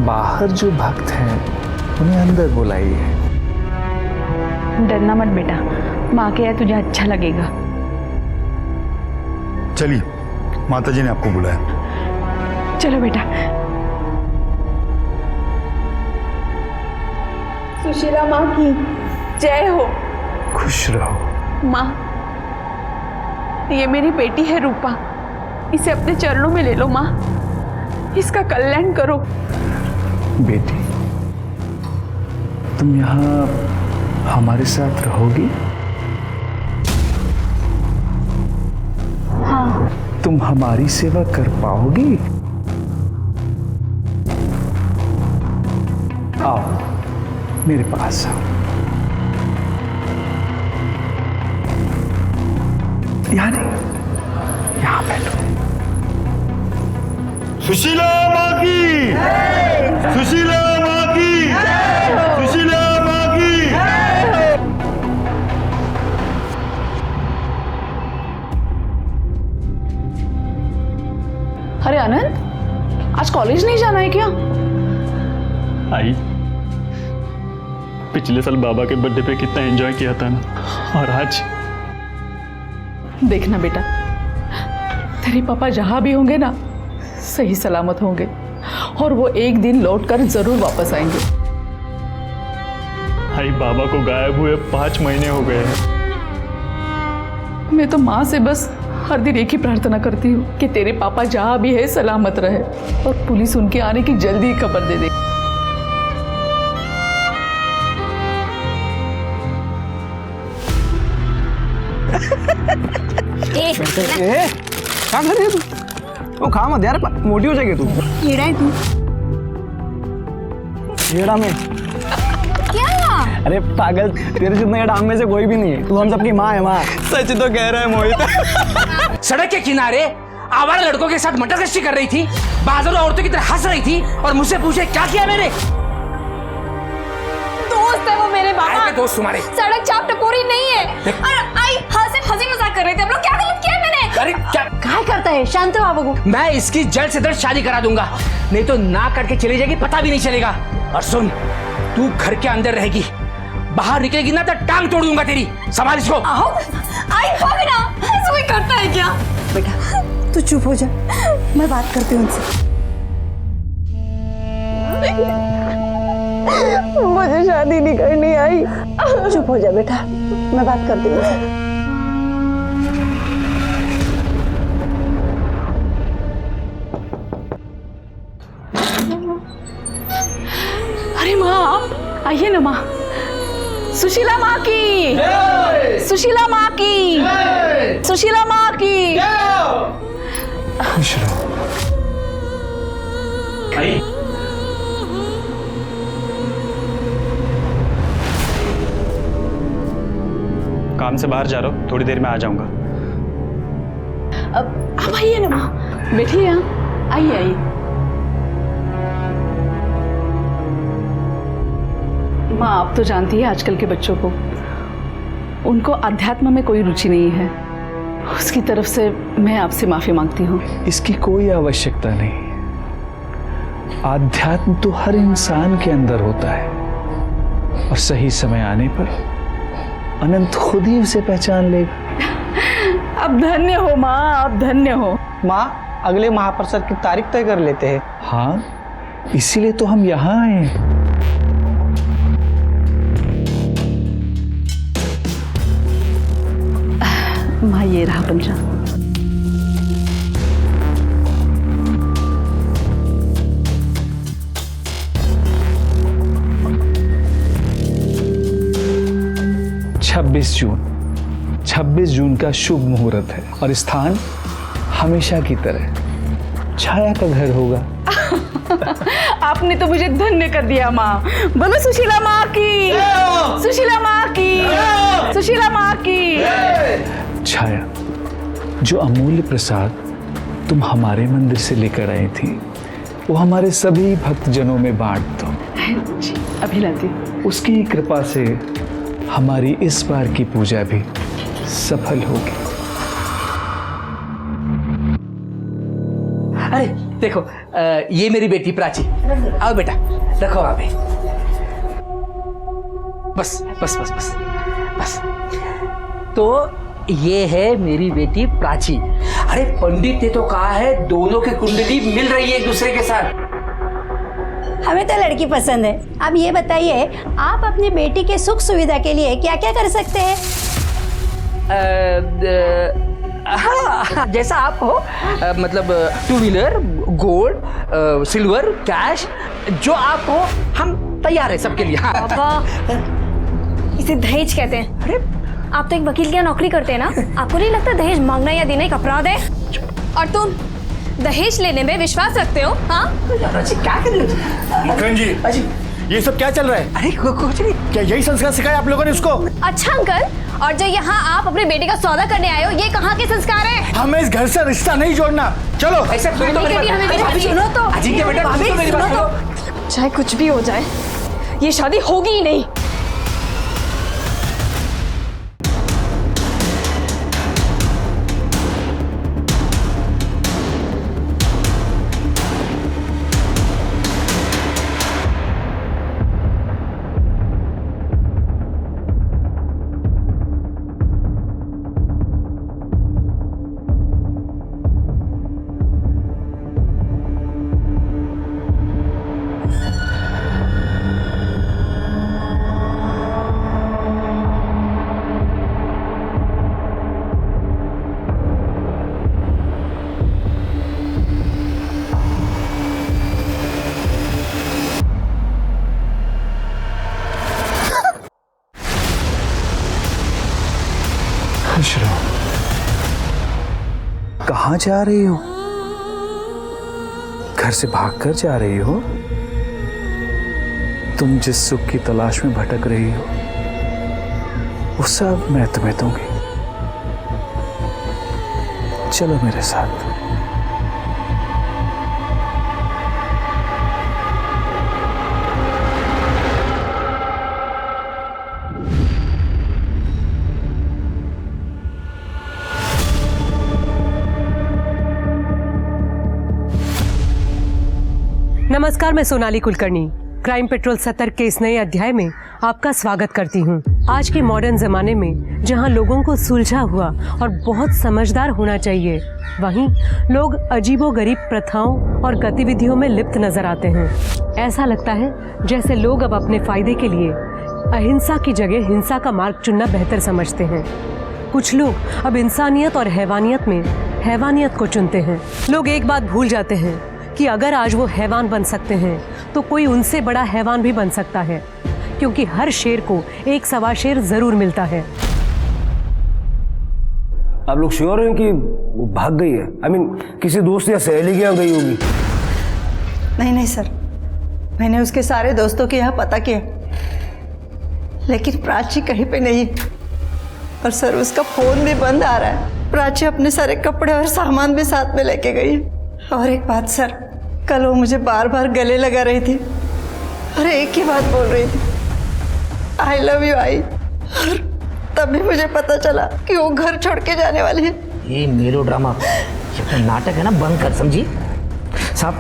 बाहर जो भक्त हैं उन्हें अंदर बुलाइए। डरना मत बेटा, माँ के यहाँ तुझे अच्छा लगेगा। चलिए, माताजी ने आपको बुलाया। चलो बेटा। सुशीला माँ की जय हो। खुश रहो। माँ, ये मेरी बेटी है रूपा, इसे अपने चरणों में ले लो माँ, इसका कल्याण करो। बेटी, तुम यहाँ हमारे साथ रहोगी? हाँ। तुम हमारी सेवा कर पाओगी? आओ मेरे पास आओ। यहाँ नहीं, यहाँ बैठो। सुशीला माँ की, सुशीला माँ की, सुशीला माँ की। अरे आनंद, आज कॉलेज नहीं जाना है क्या? आई, पिछले साल बाबा के बर्थडे पे कितना एंजॉय किया था ना, और आज देखना बेटा, तेरे पापा जहां भी होंगे ना सही सलामत होंगे, और वो एक दिन लौटकर जरूर वापस आएंगे। आई, बाबा को गायब हुए 5 महीने हो गए हैं। मैं तो माँ से बस हर दिन एक ही प्रार्थना करती हूँ कि तेरे पापा जहां भी है सलामत रहे, और पुलिस उनके आने की जल्दी ही खबर दे दे। क्या कर रही है तू? वो खा मत यार, मोटी हो जाएगी तू। कीड़ा है तू। कीड़ा में क्या? अरे पागल, तेरे जितना कीड़ा हम में से कोई भी नहीं है। तू हम सबकी माँ है। माँ सच तो कह रहा है मोहित। सड़क के किनारे आवारा लड़कों के साथ मटर गश्ती कर रही थी, बाजारों औरतों की तरह हंस रही थी, और मुझसे पूछे क्या किया मैंने? दोस्त है वो मेरे बाबा। दोस्त तुम्हारे? सड़क चाप टपोरी नहीं है। और आई हंसी मजाक कर रहे थे हम लोग। क्या गलत किया मैंने? अरे क्या करता है? शांत हो बाबू। मैं इसकी जल्द से जल्द शादी करा दूंगा, नहीं तो ना करके चली जाएगी, पता भी नहीं चलेगा। और सुन, तू घर के अंदर रहेगी, बाहर निकलेगी ना तो टांग तोड़ दूंगा तेरी। संभाल इसको। आओ, आई भाग ना। ऐसा कोई करता है क्या? बेटा तू चुप हो जा, मैं बात करती हूँ उनसे। मुझे शादी नहीं करनी आई। चुप हो जा बेटा, मैं बात करती हूँ उनसे। अरे माँ, आप आइए ना माँ। सुशीला माँ की, सुशीला माँ की, सुशीला माँ की। खुश रहो। आई, काम से बाहर जा रहा हूँ, थोड़ी देर में आ जाऊंगा। अब आप आइए ना माँ, बैठिए यहाँ। आइए आइए। माँ, आप तो जानती है आजकल के बच्चों को, उनको अध्यात्म में कोई रुचि नहीं है। उसकी तरफ से मैं आपसे माफी मांगती हूँ। इसकी कोई आवश्यकता नहीं। आध्यात्म तो हर इंसान के अंदर होता है, और सही समय आने पर अनंत खुद ही उसे पहचान लेगा। अब धन्य हो माँ, अब धन्य हो। माँ, अगले महाप्रसाद की तारीख तय कर लेते हैं। हाँ, इसीलिए तो हम यहाँ आए हैं। माँ, ये रहा पंचांग। छब्बीस जून का शुभ मुहूर्त है, और स्थान हमेशा की तरह छाया का घर होगा। आपने तो मुझे धन्य कर दिया माँ। बोलो सुशीला माँ की, सुशीला माँ की, सुशीला माँ की। छाया, जो अमूल्य प्रसाद तुम हमारे मंदिर से लेकर आई थी, वो हमारे सभी भक्तजनों में बांट दो। अभी लाती। उसकी कृपा से हमारी इस बार की पूजा भी सफल होगी। अरे देखो ये मेरी बेटी प्राची। आओ बेटा, रखो वहां पे। बस बस बस बस बस। तो ये है मेरी बेटी प्राची। अरे पंडित ने तो कहा है दोनों की कुंडली मिल रही है एक दूसरे के साथ। हमें तो लड़की पसंद है। अब ये बताइए, आप अपनी बेटी के सुख सुविधा के लिए क्या क्या कर सकते हैं? हाँ, जैसा आप हो, मतलब 2 व्हीलर, गोल्ड, सिल्वर, कैश, जो आप हो हम तैयार है सबके लिए। हाँ। इसे दहेज कहते हैं। अरे आप तो एक वकील की नौकरी करते हैं ना, आपको नहीं लगता दहेज मांगना या देना एक अपराध है? और तुम दहेज लेने में विश्वास रखते हो? हाँ, क्या कर रहे हो मकरन जी? ये सब क्या चल रहा है? अरे कुछ नहीं। क्या यही संस्कार सिखाया आप लोगों ने उसको? अच्छा अंकल, और जो यहाँ आप अपने बेटे का सौदा करने आए हो, ये कहाँ के संस्कार है? हमें इस घर से रिश्ता नहीं जोड़ना। चलो। ऐसा सुनो तो मेरी बात। सुनो तो। अजीत बेटा, सुनो तो मेरी बात। चाहे कुछ भी हो जाए, ये शादी होगी ही नहीं। खुश रहो। कहाँ जा रही हो? घर से भागकर जा रही हो? तुम जिस सुख की तलाश में भटक रही हो, वो सब मैं तुम्हें दूंगी। चलो मेरे साथ। नमस्कार, मैं सोनाली कुलकर्णी क्राइम पेट्रोल 70 के इस नए अध्याय में आपका स्वागत करती हूँ। आज के मॉडर्न जमाने में जहाँ लोगों को सुलझा हुआ और बहुत समझदार होना चाहिए, वहीं लोग अजीबोगरीब प्रथाओं और गतिविधियों में लिप्त नजर आते हैं। ऐसा लगता है जैसे लोग अब अपने फायदे के लिए अहिंसा की जगह हिंसा का मार्ग चुनना बेहतर समझते हैं। कुछ लोग अब इंसानियत और हैवानियत में हैवानियत को चुनते हैं। लोग एक बात भूल जाते हैं कि अगर आज वो हैवान बन सकते हैं तो कोई उनसे बड़ा हैवान भी बन सकता है, क्योंकि हर शेर को एक सवा शेर जरूर मिलता है। आप लोग श्योर हैं कि वो भाग गई है? I mean, किसी दोस्त या सहेली के यहाँ गई होगी? नहीं नहीं सर, मैंने उसके सारे दोस्तों के यहाँ पता किया, लेकिन प्राची कहीं पे नहीं। और सर उसका फोन भी बंद आ रहा है। प्राची अपने सारे कपड़े और सामान भी साथ में लेके गई। और एक बात सर, कल वो मुझे बार बार गले लगा रही थी और एक ही बात बोल रही थी, आई लव यू आई। और तभी मुझे पता चला कि वो घर छोड़ के जाने वाली है। ये मेलोड्रामा, ये नाटक है ना, बंद कर। समझी साहब,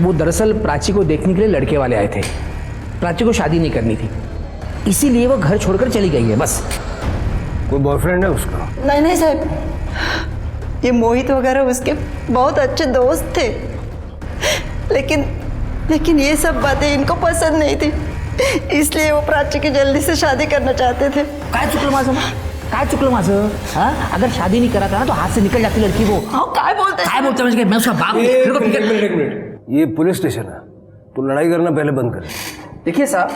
वो दरअसल प्राची को देखने के लिए लड़के वाले आए थे। प्राची को शादी नहीं करनी थी, इसीलिए वो घर छोड़कर चली गई है। बस। कोई बॉयफ्रेंड है उसका? नहीं नहीं साहब, ये मोहित वगैरह उसके बहुत अच्छे दोस्त थे, लेकिन ये सब बातें इनको पसंद नहीं थी, इसलिए वो प्राची की जल्दी से शादी करना चाहते थे। काय चुकलं माझं? हाँ, अगर शादी नहीं करा था ना तो हाथ से निकल जाती लड़की वो। हाँ, काय बोलते हैं? मैं उसका बाप हूँ। एक मिनट, ये पुलिस स्टेशन है, तो लड़ाई करना पहले बंद कर। देखिए साहब,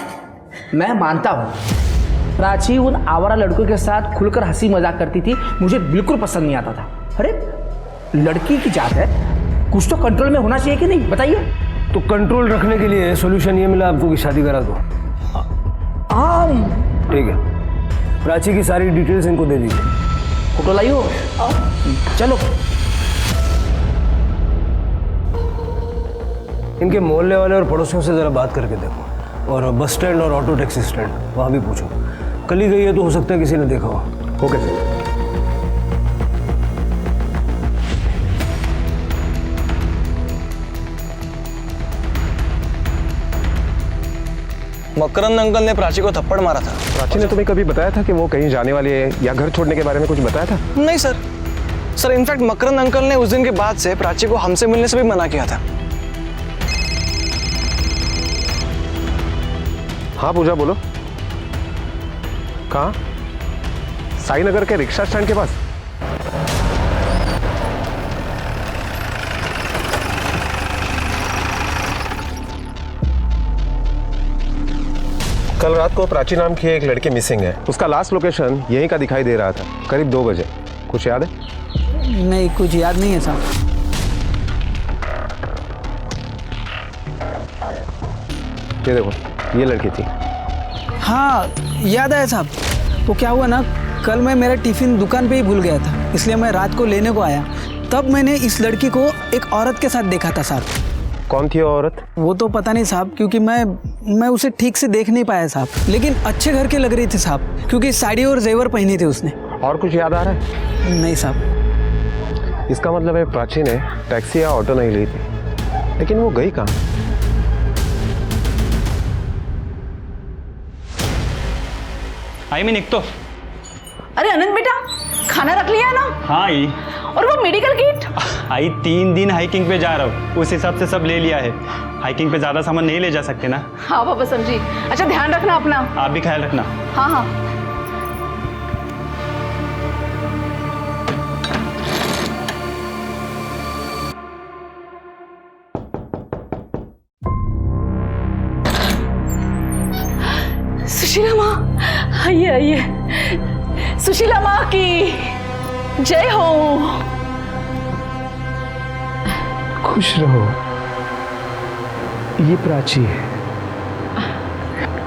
मैं मानता हूँ प्राची उन आवारा लड़कों के साथ खुलकर हंसी मजाक करती थी, मुझे बिल्कुल पसंद नहीं आता था। अरे लड़की की जात है, कुछ तो कंट्रोल में होना चाहिए कि नहीं, बताइए। तो कंट्रोल रखने के लिए सॉल्यूशन ये मिला आपको कि शादी करा दो। ठीक है, प्राची की सारी डिटेल्स इनको दे दीजिए। फोटो लाई हो? चलो। इनके मोहल्ले वाले और पड़ोसियों से जरा बात करके देखो, और बस स्टैंड और ऑटो टैक्सी स्टैंड वहाँ भी पूछो। कल ही गई है तो हो सकता है किसी ने देखा हो। Okay sir. मकरंद अंकल ने प्राची को थप्पड़ मारा था। प्राची ने तुम्हें कभी बताया था कि वो कहीं जाने वाली है या घर छोड़ने के बारे में कुछ बताया था? नहीं सर इनफैक्ट मकरंद अंकल ने उस दिन के बाद से प्राची को हमसे मिलने से भी मना किया था। हाँ पूजा बोलो। कहाँ? साई नगर के रिक्शा स्टैंड के पास। कल रात को प्राची नाम की एक लड़की मिसिंग है। उसका लास्ट लोकेशन यहीं का दिखाई दे रहा था, करीब 2 बजे। कुछ याद है? नहीं, कुछ याद नहीं है साहब। ये देखो, ये लड़की थी। हाँ याद आया साहब। वो क्या हुआ ना, कल मैं मेरा टिफिन दुकान पे ही भूल गया था, इसलिए मैं रात को लेने को आया। तब मैंने इस लड़की को एक औरत के साथ देखा था साहब। कौन थी वो औरत? वो तो पता नहीं साहब, क्योंकि मैं उसे ठीक से देख नहीं पाया साहब, लेकिन अच्छे घर के लग रही थी साहब, क्योंकि साड़ी और जेवर पहनी थी उसने। और कुछ याद आ रहा है? नहीं साहब। इसका मतलब है प्राची ने टैक्सी या ऑटो नहीं ली थी, लेकिन वो गई कहाँ? आई मैं निकतो। अरे अनंत बेटा, खाना रख लिया ना? हाँ आई। और वो मेडिकल किट? आई 3 दिन हाइकिंग पे जा रहा हूँ, उस हिसाब से सब ले लिया है। हाइकिंग पे ज़्यादा सामान नहीं ले जा सकते ना। हाँ पापा समझी। अच्छा ध्यान रखना अपना। आप भी ख्याल रखना। हाँ हाँ। सुशीला माँ, आइए आइए। सुशीला माँ की जय हो। खुश रहो। ये प्राची है,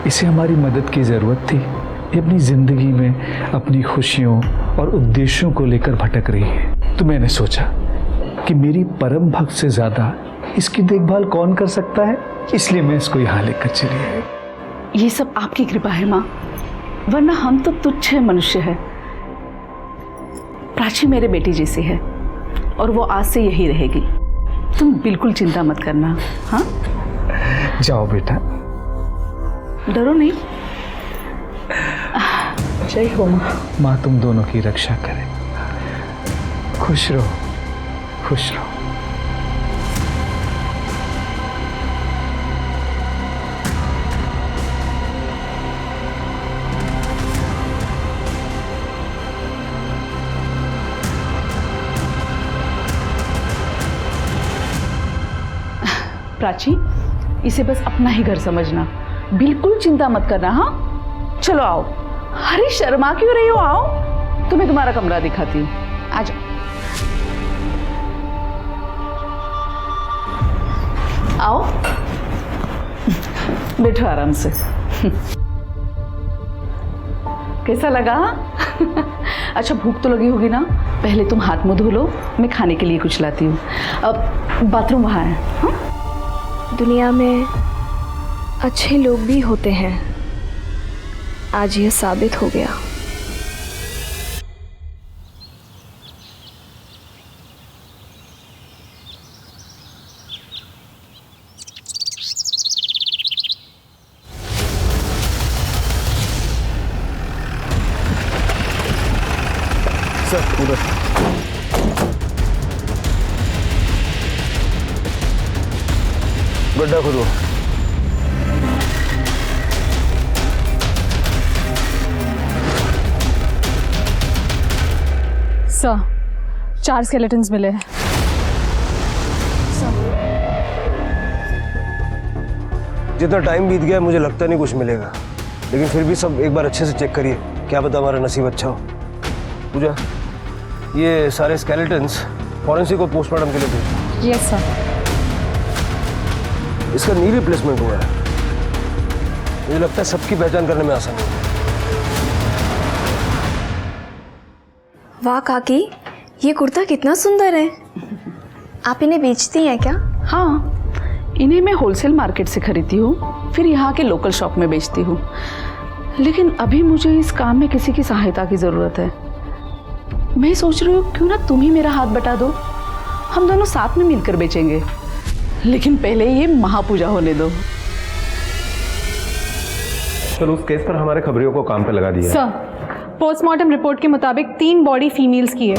इसे हमारी मदद की जरूरत थी। ये अपनी जिंदगी में अपनी खुशियों और उद्देश्यों को लेकर भटक रही है, तो मैंने सोचा कि मेरी परम भक्त से ज्यादा इसकी देखभाल कौन कर सकता है, इसलिए मैं इसको यहाँ लेकर चली आई। ये सब आपकी कृपा है माँ, वरना हम तो तुच्छ मनुष्य है। प्राची मेरे बेटी जैसी है और वो आज से यही रहेगी। तुम बिल्कुल चिंता मत करना। हाँ जाओ बेटा, डरो नहीं। जय हो माँ। माँ तुम दोनों की रक्षा करे। खुश रहो, खुश रहो। प्राची, इसे बस अपना ही घर समझना, बिल्कुल चिंता मत करना। हाँ चलो आओ। अरे शर्मा क्यों रही हो, आओ, तुम्हें तुम्हारा कमरा दिखाती हूँ। आ जाओ। आओ, बैठो आराम से। कैसा लगा? अच्छा भूख तो लगी होगी ना, पहले तुम हाथ मुंह धो लो, मैं खाने के लिए कुछ लाती हूँ। अब बाथरूम वहाँ है। हाँ? दुनिया में अच्छे लोग भी होते हैं, आज यह साबित हो गया। सर उधर। गड्ढा खोदो। सर 4 स्केलेटन्स मिले हैं। जितना टाइम बीत गया मुझे लगता नहीं कुछ मिलेगा, लेकिन फिर भी सब एक बार अच्छे से चेक करिए, क्या पता हमारा नसीब अच्छा हो। पूजा, ये सारे स्केलेटन्स फॉरेंसिक को पोस्टमार्टम के लिए भेजो। Yes sir. इसका नी रिप्लेसमेंट हुआ है, मुझे लगता है सबकी पहचान करने में आसानी होगी। वाह काकी, ये कुर्ता कितना सुंदर है। आप इन्हें बेचती हैं क्या? हाँ, इन्हें मैं होलसेल मार्केट से खरीदती हूँ, फिर यहाँ के लोकल शॉप में बेचती हूँ। लेकिन अभी मुझे इस काम में किसी की सहायता की ज़रूरत है। मैं सोच रही हूँ क्यों ना तुम ही मेरा हाथ बटा दो, हम दोनों साथ में मिलकर बेचेंगे। लेकिन पहले ये महापूजा होने दो। सर उस केस पर हमारे खबरियों को काम पे लगा दिया है। सर, पोस्टमार्टम रिपोर्ट के मुताबिक 3 बॉडी फीमेल्स की है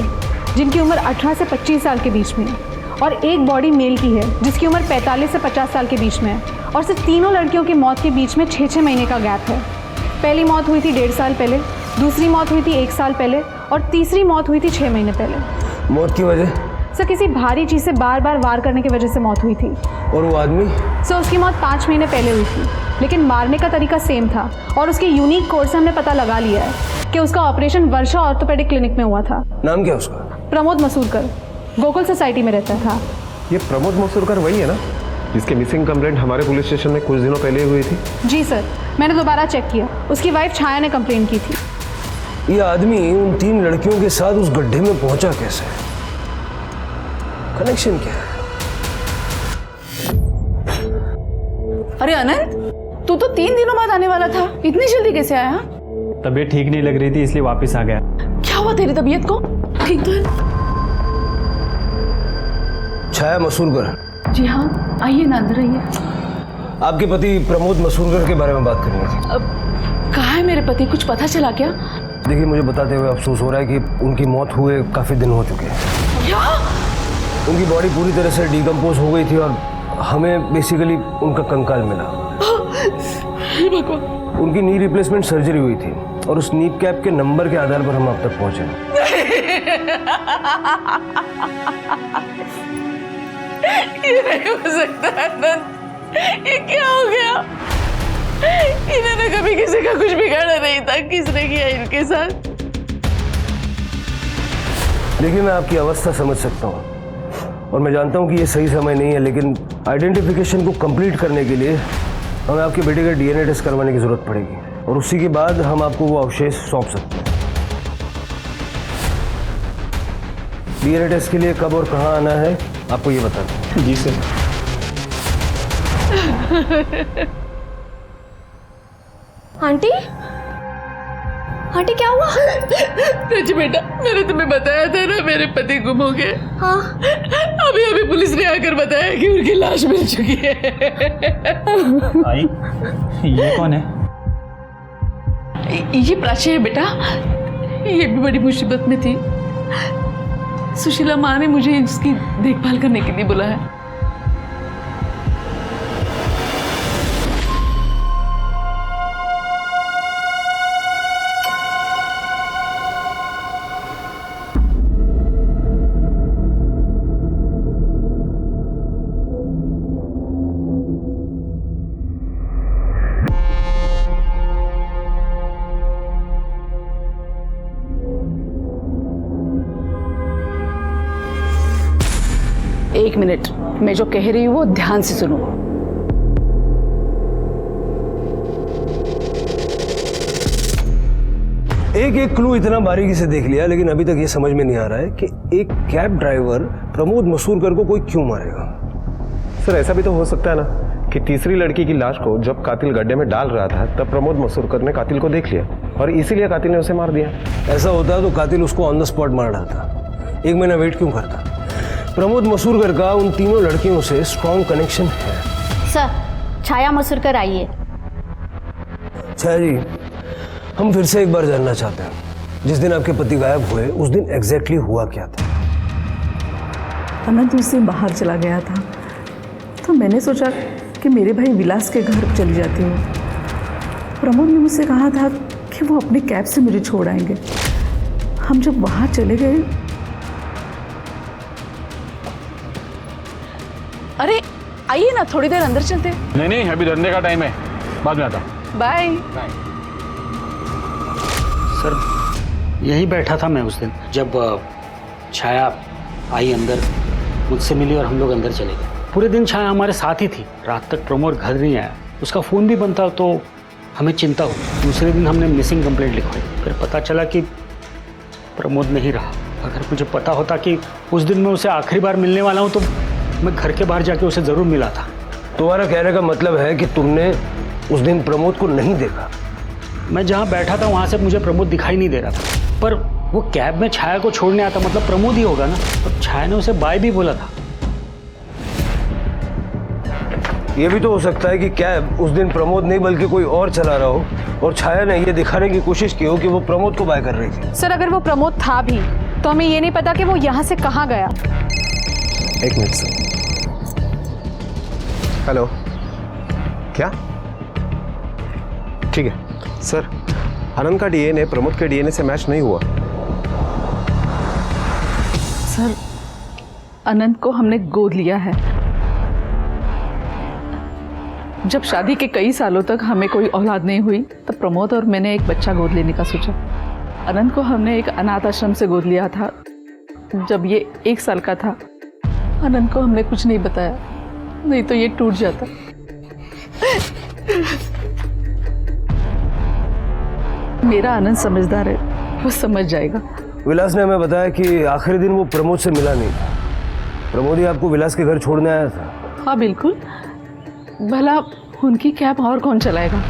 जिनकी उम्र 18 से 25 साल के बीच में है, और 1 बॉडी मेल की है जिसकी उम्र 45 से 50 साल के बीच में है, और सिर्फ तीनों लड़कियों की मौत के बीच में 6-6 महीने का गैप है। पहली मौत हुई थी 1.5 साल पहले, दूसरी मौत हुई थी 1 साल पहले, और तीसरी मौत हुई थी 6 महीने पहले। मौत की वजह? सर, किसी भारी चीज़ से बार बार वार करने की वजह से मौत हुई थी। और वो आदमी? सर, उसकी मौत 5 महीने पहले हुई थी, लेकिन मारने का तरीका सेम था, और उसके यूनिक कोड से हमने पता लगा लिया है कि उसका ऑपरेशन वर्षा ऑर्थोपेडिक क्लिनिक में हुआ था। नाम क्या उसका? प्रमोद मसूरकर, गोकुल सोसाइटी में रहता था। ये प्रमोद मसूरकर वही है ना जिसके मिसिंग कंप्लेंट हमारे पुलिस स्टेशन में कुछ दिनों पहले हुई थी? जी सर, मैंने दोबारा चेक किया, उसकी वाइफ छाया ने कंप्लेंट की थी। ये आदमी उन 3 लड़कियों के साथ उस गड्ढे में पहुंचा कैसे? कनेक्शन क्या है? अरे अनंत, तू तो 3 दिनों बाद आने वाला था, इतनी जल्दी कैसे आया? तबीयत ठीक नहीं लग रही थी इसलिए वापस आ गया। क्या हुआ तेरी तबीयत को? ठीक तो है? छाया मसूरकर? जी हाँ, आइए ना, अंदर आइए। आपके पति प्रमोद मसूरकर के बारे में बात करनी थी। अब कहाँ है मेरे पति, कुछ पता चला क्या? देखिए, मुझे बताते हुए अफसोस हो रहा है कि उनकी मौत हुए काफ़ी दिन हो चुके हैं। क्या? उनकी बॉडी पूरी तरह से डिकम्पोज हो गई थी और हमें बेसिकली उनका कंकाल मिला। उनकी नी रिप्लेसमेंट सर्जरी हुई थी और उस नी कैप के नंबर के आधार पर हम अब तक पहुंचे। ये नहीं हो सकता अनंत, ये क्या हो गया? इन्होंने कभी किसी का कुछ बिगाड़ा नहीं था, किसने किया इनके साथ? देखिए, मैं आपकी अवस्था समझ सकता हूँ और मैं जानता हूँ कि ये सही समय नहीं है, लेकिन आइडेंटिफिकेशन को कंप्लीट करने के लिए हमें आपके बेटे का डीएनए टेस्ट करवाने की जरूरत पड़ेगी और उसी के बाद हम आपको वो अवशेष सौंप सकते हैं। डीएनए टेस्ट के लिए कब और कहाँ आना है आपको ये बता दें। जी सर। आंटी, आंटी क्या हुआ? रज बेटा, मैंने तुम्हें बताया था ना मेरे पति गुम हो गए। हाँ। अभी अभी पुलिस ने आकर बताया कि उनकी लाश मिल चुकी है। आई, ये कौन है? ये प्राची है बेटा, ये भी बड़ी मुसीबत में थी। सुशीला माँ ने मुझे इसकी देखभाल करने के लिए बुलाया। एक मिनट, मैं जो कह रही हूँ वो ध्यान से सुनो। एक क्लू इतना बारीकी से देख लिया, लेकिन अभी तक ये समझ में नहीं आ रहा है कि एक कैब ड्राइवर प्रमोद मसूरकर को कोई क्यों मारेगा। सर ऐसा भी तो हो सकता है ना कि तीसरी लड़की की लाश को जब कातिल गड्ढे में डाल रहा था तब प्रमोद मसूरकर ने कातिल को देख लिया और इसीलिए कातिल ने उसे मार दिया। ऐसा होता तो कातिल उसको ऑन द स्पॉट मार डालता, 1 महीना वेट क्यों करता? प्रमोद मसूरकर का उन तीनों लड़कियों से स्ट्रॉन्ग कनेक्शन है। सर, छाया मसूरकर आई है। छाया जी, हम फिर से एक बार जानना चाहते हैं, जिस दिन आपके पति गायब हुए उस दिन एग्जैक्टली हुआ क्या था? अनंत उस दिन बाहर चला गया था, तो मैंने सोचा कि मेरे भाई विलास के घर चली जाती हूँ। प्रमोद ने मुझसे कहा था कि वो अपने कैब से मुझे छोड़ आएंगे। हम जब वहाँ चले गए, अरे आइए ना, थोड़ी देर अंदर चलते। नहीं, अभी धंधे का टाइम है, बाद में आता हूँ। बाय। सर, यहीं बैठा था मैं उस दिन जब छाया आई अंदर, मुझसे मिली और हम लोग अंदर चले गए। पूरे दिन छाया हमारे साथ ही थी। रात तक प्रमोद घर नहीं आया, उसका फ़ोन भी बंद था, तो हमें चिंता हुई। दूसरे दिन हमने मिसिंग कंप्लेंट लिखवाई, फिर पता चला कि प्रमोद नहीं रहा। अगर मुझे पता होता कि उस दिन मैं उसे आखिरी बार मिलने वाला हूँ तो मैं घर के बाहर जाके उसे ज़रूर मिला था। तुम्हारा कहने का मतलब है कि तुमने उस दिन प्रमोद को नहीं देखा? मैं जहाँ बैठा था वहाँ से मुझे प्रमोद दिखाई नहीं दे रहा था, पर वो कैब में छाया को छोड़ने आता, मतलब प्रमोद ही होगा ना। और छाया ने उसे बाय भी बोला था। ये भी तो हो सकता है कि कैब उस दिन प्रमोद नहीं बल्कि कोई और चला रहा हो और छाया ने ये दिखाने की कोशिश की हो कि वो प्रमोद को बाय कर रही थी। सर अगर वो प्रमोद था भी तो हमें ये नहीं पता कि वो यहाँ से कहाँ गया। एक मिनट सर। हेलो, क्या? ठीक है सर, आनंद का डीएनए प्रमोद के डीएनए से मैच नहीं हुआ। सर अनंत को हमने गोद लिया है। जब शादी के कई सालों तक हमें कोई औलाद नहीं हुई तब प्रमोद और मैंने एक बच्चा गोद लेने का सोचा। अनंत को हमने एक अनाथ आश्रम से गोद लिया था। जब ये 1 साल का था अनंत को हमने कुछ नहीं बताया, नहीं तो ये टूट जाता। मेरा आनंद समझदार है, वो समझ जाएगा। विलास ने हमें बताया कि आखिरी दिन वो प्रमोद से मिला नहीं। प्रमोद ही आपको विलास के घर छोड़ने आया था। हाँ बिल्कुल, भला उनकी कैब और कौन चलाएगा,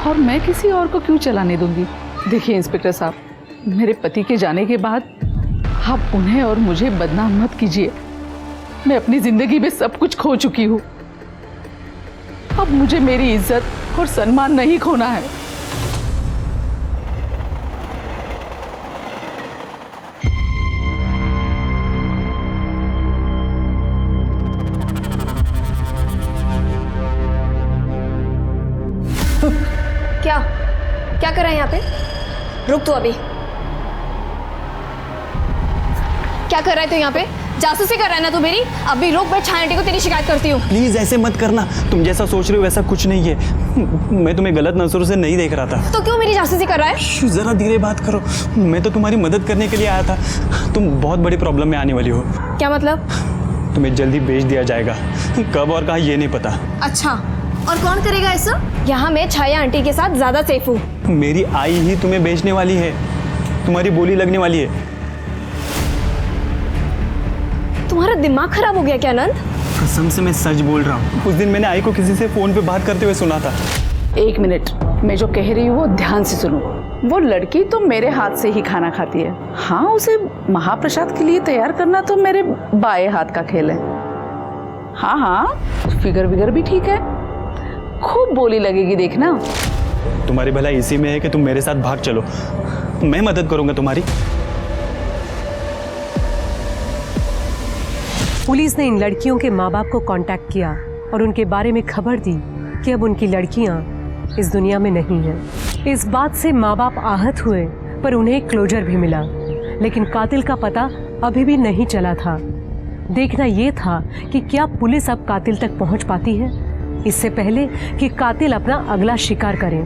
और मैं किसी और को क्यों चलाने दूंगी। देखिए इंस्पेक्टर साहब, मेरे पति के जाने के बाद आप उन्हें और मुझे बदनाम मत कीजिए। मैं अपनी जिंदगी में सब कुछ खो चुकी हूँ। अब मुझे मेरी इज्जत और सम्मान नहीं खोना है। क्या क्या कर रहा है यहाँ पे? रुक तू अभी। क्या कर रहा है तू यहाँ पे? जासूसी कर रहा है ना तू मेरी? अभी रुक, मैं छाया आंटी को तेरी शिकायत करती हूँ। प्लीज ऐसे मत करना, तुम जैसा सोच रहे हो वैसा कुछ नहीं है। मैं तुम्हें गलत नजरों से नहीं देख रहा था। तो क्यों मेरी जासूसी कर रहा है? जरा धीरे बात करो, मैं तो तुम्हारी मदद करने के लिए आया था। तुम बहुत बड़ी प्रॉब्लम में आने वाली हो। क्या मतलब? तुम्हें जल्दी बेच दिया जाएगा, कब और कहाँ ये नहीं पता। अच्छा, और कौन करेगा ऐसा? यहाँ मैं छाया आंटी के साथ ज्यादा सेफ हूँ। मेरी आई ही तुम्हें बेचने वाली है, तुम्हारी बोली लगने वाली है। तुम्हारा दिमाग खराब हो गया क्या आनंद? कसम से मैं सच बोल रहा हूँ। उस दिन मैंने आई को किसी से फोन पे बात करते हुए सुना था। 1 मिनट, मैं जो कह रही हूँ वो ध्यान से सुनो। वो लड़की तो मेरे हाथ से ही खाना खाती है। हाँ, उसे महाप्रसाद के लिए तैयार करना तो मेरे बाएं हाथ का खेल है। हाँ हाँ, फिगर विगर भी ठीक है, खूब बोली लगेगी देखना। तुम्हारी भलाई इसी में है कि तुम मेरे साथ भाग चलो, मैं मदद करूंगा तुम्हारी। पुलिस ने इन लड़कियों के माँ बाप को कांटेक्ट किया और उनके बारे में खबर दी कि अब उनकी लड़कियां इस दुनिया में नहीं हैं। इस बात से माँ बाप आहत हुए, पर उन्हें एक क्लोजर भी मिला, लेकिन कातिल का पता अभी भी नहीं चला था। देखना ये था कि क्या पुलिस अब कातिल तक पहुंच पाती है, इससे पहले कि कातिल अपना अगला शिकार करें।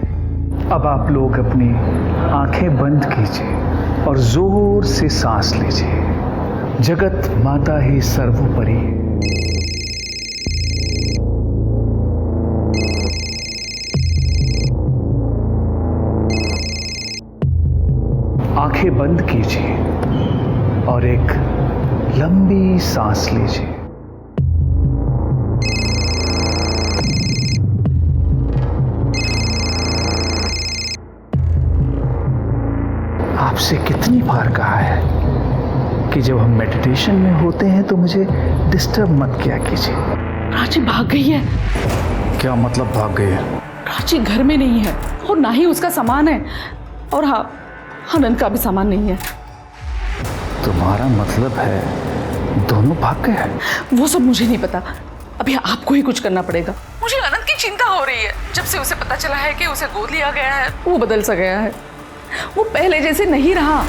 अब आप लोग अपनी आंखें बंद कीजिए और जोर से सांस लीजिए। जगत माता ही सर्वोपरि। आंखें बंद कीजिए और एक लंबी सांस लीजिए। आपसे कितनी बार कहा है कि जब हम मेडिटेशन में होते हैं तो मुझे डिस्टर्ब मत किया कीजिए। प्राची भाग गई है। क्या मतलब भाग गई है? प्राची घर में नहीं है और ना ही उसका सामान है, और हाँ, आनंद का भी सामान नहीं है। तुम्हारा मतलब है दोनों भाग गए हैं? वो सब मुझे नहीं पता, अभी आपको ही कुछ करना पड़ेगा। मुझे आनंद की चिंता हो रही है। जब से उसे पता चला है कि उसे गोद लिया गया है, वो बदल सा गया है, वो पहले जैसे नहीं रहा।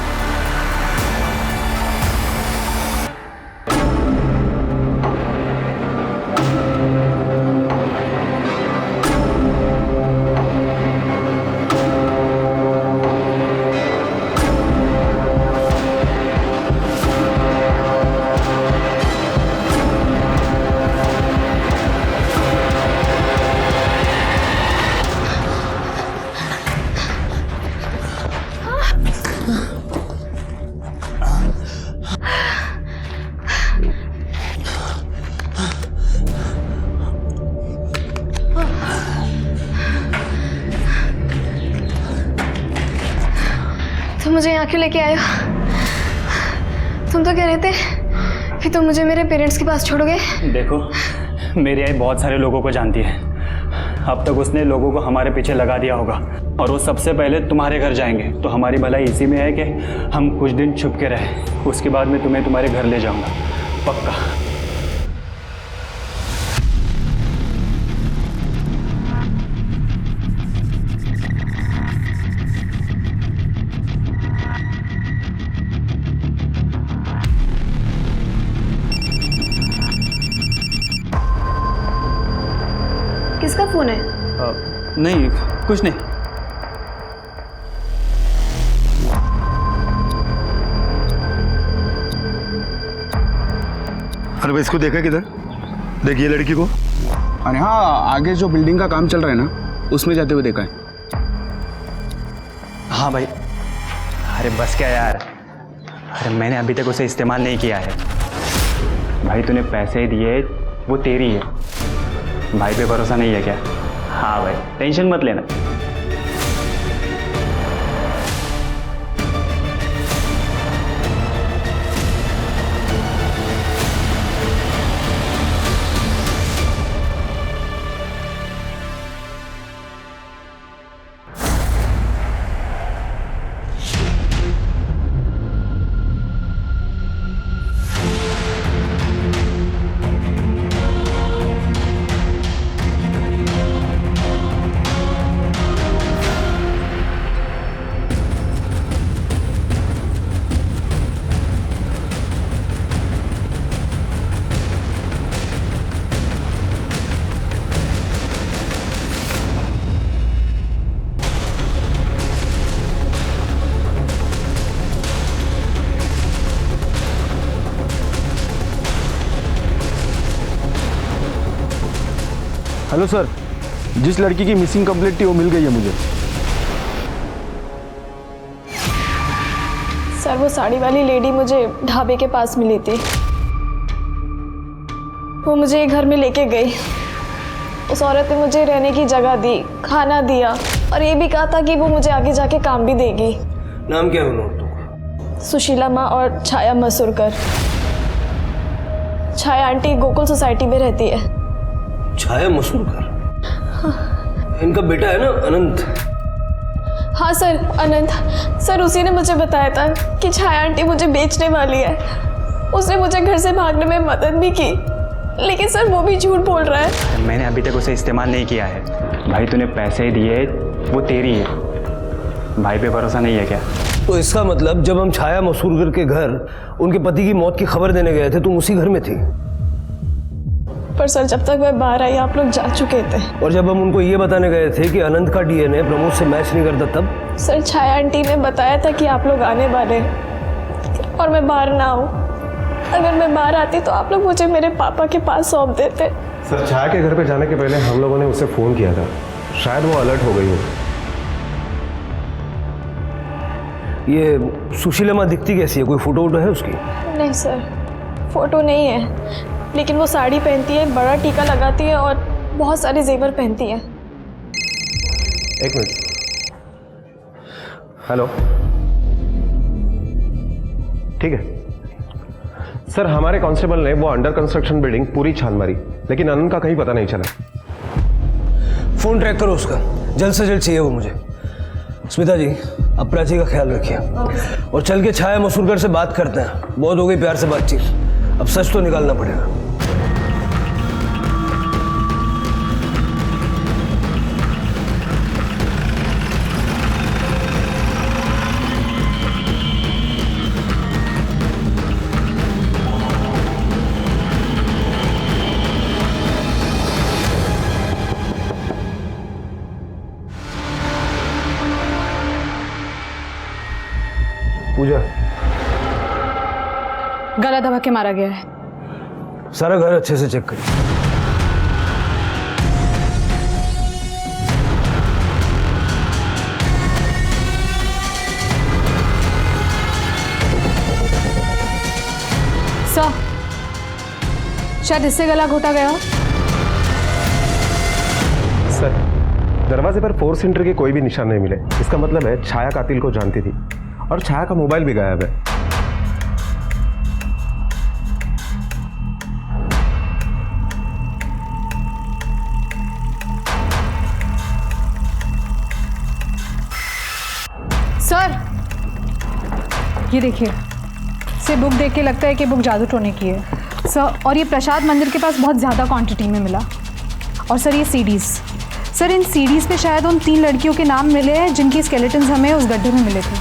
तुम मुझे यहाँ क्यों लेके आए हो? तुम तो कह रहे थे कि तुम मुझे मेरे पेरेंट्स के पास छोड़ोगे। देखो, मेरी आई बहुत सारे लोगों को जानती है। अब तक उसने लोगों को हमारे पीछे लगा दिया होगा और वो सबसे पहले तुम्हारे घर जाएंगे। तो हमारी भलाई इसी में है कि हम कुछ दिन छुप के रहें। उसके बाद मैं तुम्हें तुम्हारे घर ले जाऊंगा, पक्का। किसका फोन है? नहीं, कुछ नहीं। अरे भाई इसको देखा किधर? देखिए लड़की को। अरे हाँ, आगे जो बिल्डिंग का काम चल रहा है ना, उसमें जाते हुए देखा है। हाँ भाई। अरे बस क्या यार, अरे मैंने अभी तक उसे इस्तेमाल नहीं किया है। भाई तूने पैसे दिए, वो तेरी है। भाई पे भरोसा नहीं है क्या? हाँ भाई, टेंशन मत लेना। हेलो सर, जिस लड़की की मिसिंग कंप्लेंट थी वो मिल गई है मुझे। सर वो साड़ी वाली लेडी मुझे ढाबे के पास मिली थी। वो मुझे घर में लेके गई। उस औरत ने मुझे रहने की जगह दी, खाना दिया और ये भी कहा था कि वो मुझे आगे जाके काम भी देगी। नाम क्या है उन औरतों का? सुशीला माँ और छाया मसूरकर। छाया आंटी गोकुल सोसाइटी में रहती है। छाया मसूरकर? हाँ। इनका बेटा है ना अनंत? हाँ सर, अनंत। सर उसी ने मुझे बताया था कि छाया आंटी मुझे बेचने वाली है। उसने मुझे घर से भागने में मदद भी की, लेकिन सर वो भी झूठ बोल रहा है। मैंने अभी तक उसे इस्तेमाल नहीं किया है। भाई तूने पैसे दिए, वो तेरी है। भाई पे भरोसा नहीं है क्या? तो इसका मतलब जब हम छाया मसूरकर के घर उनके पति की मौत की खबर देने गए थे, तुम उसी घर में थी? पर सर जब तक मैं बाहर आई आप लोग जा चुके थे। और जब हम उनको ये बताने गए थे कि अनंत का डीएनए प्रमोद से मैच नहीं करता, तब? सर छाया आंटी ने बताया था कि आप लोग आने वाले और मैं बाहर ना आऊँ। अगर मैं बाहर आती तो आप लोग मुझे मेरे पापा के पास सौंप देते। सर छाया के घर पे जाने के पहले हम लोगों ने उसे फ़ोन किया था, शायद वो अलर्ट हो गई हो। ये सुशीला माँ दिखती कैसी है? कोई फोटो वोटो है उसकी? नहीं सर, फोटो नहीं है, लेकिन वो साड़ी पहनती है, बड़ा टीका लगाती है और बहुत सारे जेवर पहनती है। एक मिनट। हेलो, ठीक है सर, हमारे कांस्टेबल ने वो अंडर कंस्ट्रक्शन बिल्डिंग पूरी छान मारी, लेकिन अनंत का कहीं पता नहीं चला। फोन ट्रैक करो उसका, जल्द से जल्द चाहिए वो मुझे। स्मिता जी, अब प्राची का ख्याल रखिए और चल के छाया मसूरकर से बात करते हैं। बहुत हो गई प्यार से बातचीत, अब सच तो निकालना पड़ेगा। पूजा, गला दबा के मारा गया है। सारा घर अच्छे से चेक करिए। सर, शायद इससे गला घोटा गया हो। सर, दरवाजे पर फोर्स एंट्री के कोई भी निशान नहीं मिले। इसका मतलब है छाया कातिल को जानती थी और छाया का मोबाइल भी गायब है। सर ये देखिए, से बुक देख के लगता है कि बुक जादू टोने की है सर। और ये प्रसाद मंदिर के पास बहुत ज़्यादा क्वांटिटी में मिला। और सर ये सीडीज़, सर इन सीडीज़ पे शायद उन 3 लड़कियों के नाम मिले हैं जिनकी स्केलेटन्स हमें उस गड्ढे में मिले थे।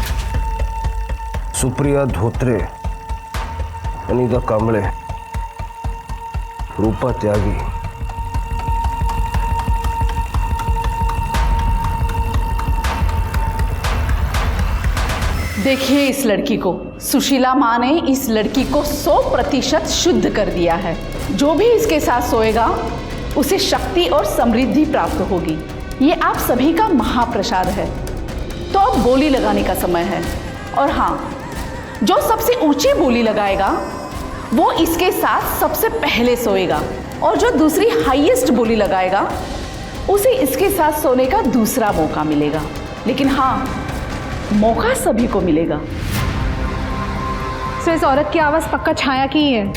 सुप्रिया धोत्रे, अनीता कांबळे, रूपा त्यागी। देखिए इस लड़की को, सुशीला माँ ने इस लड़की को 100% शुद्ध कर दिया है। जो भी इसके साथ सोएगा उसे शक्ति और समृद्धि प्राप्त होगी। ये आप सभी का महाप्रसाद है। तो अब बोली लगाने का समय है। और हाँ, जो सबसे ऊंची बोली लगाएगा वो इसके साथ सबसे पहले सोएगा, और जो दूसरी हाईएस्ट बोली लगाएगा उसे इसके साथ सोने का दूसरा मौका मिलेगा। लेकिन हाँ, मौका सभी को मिलेगा। सर इस औरत की आवाज़ पक्का छाया की ही है।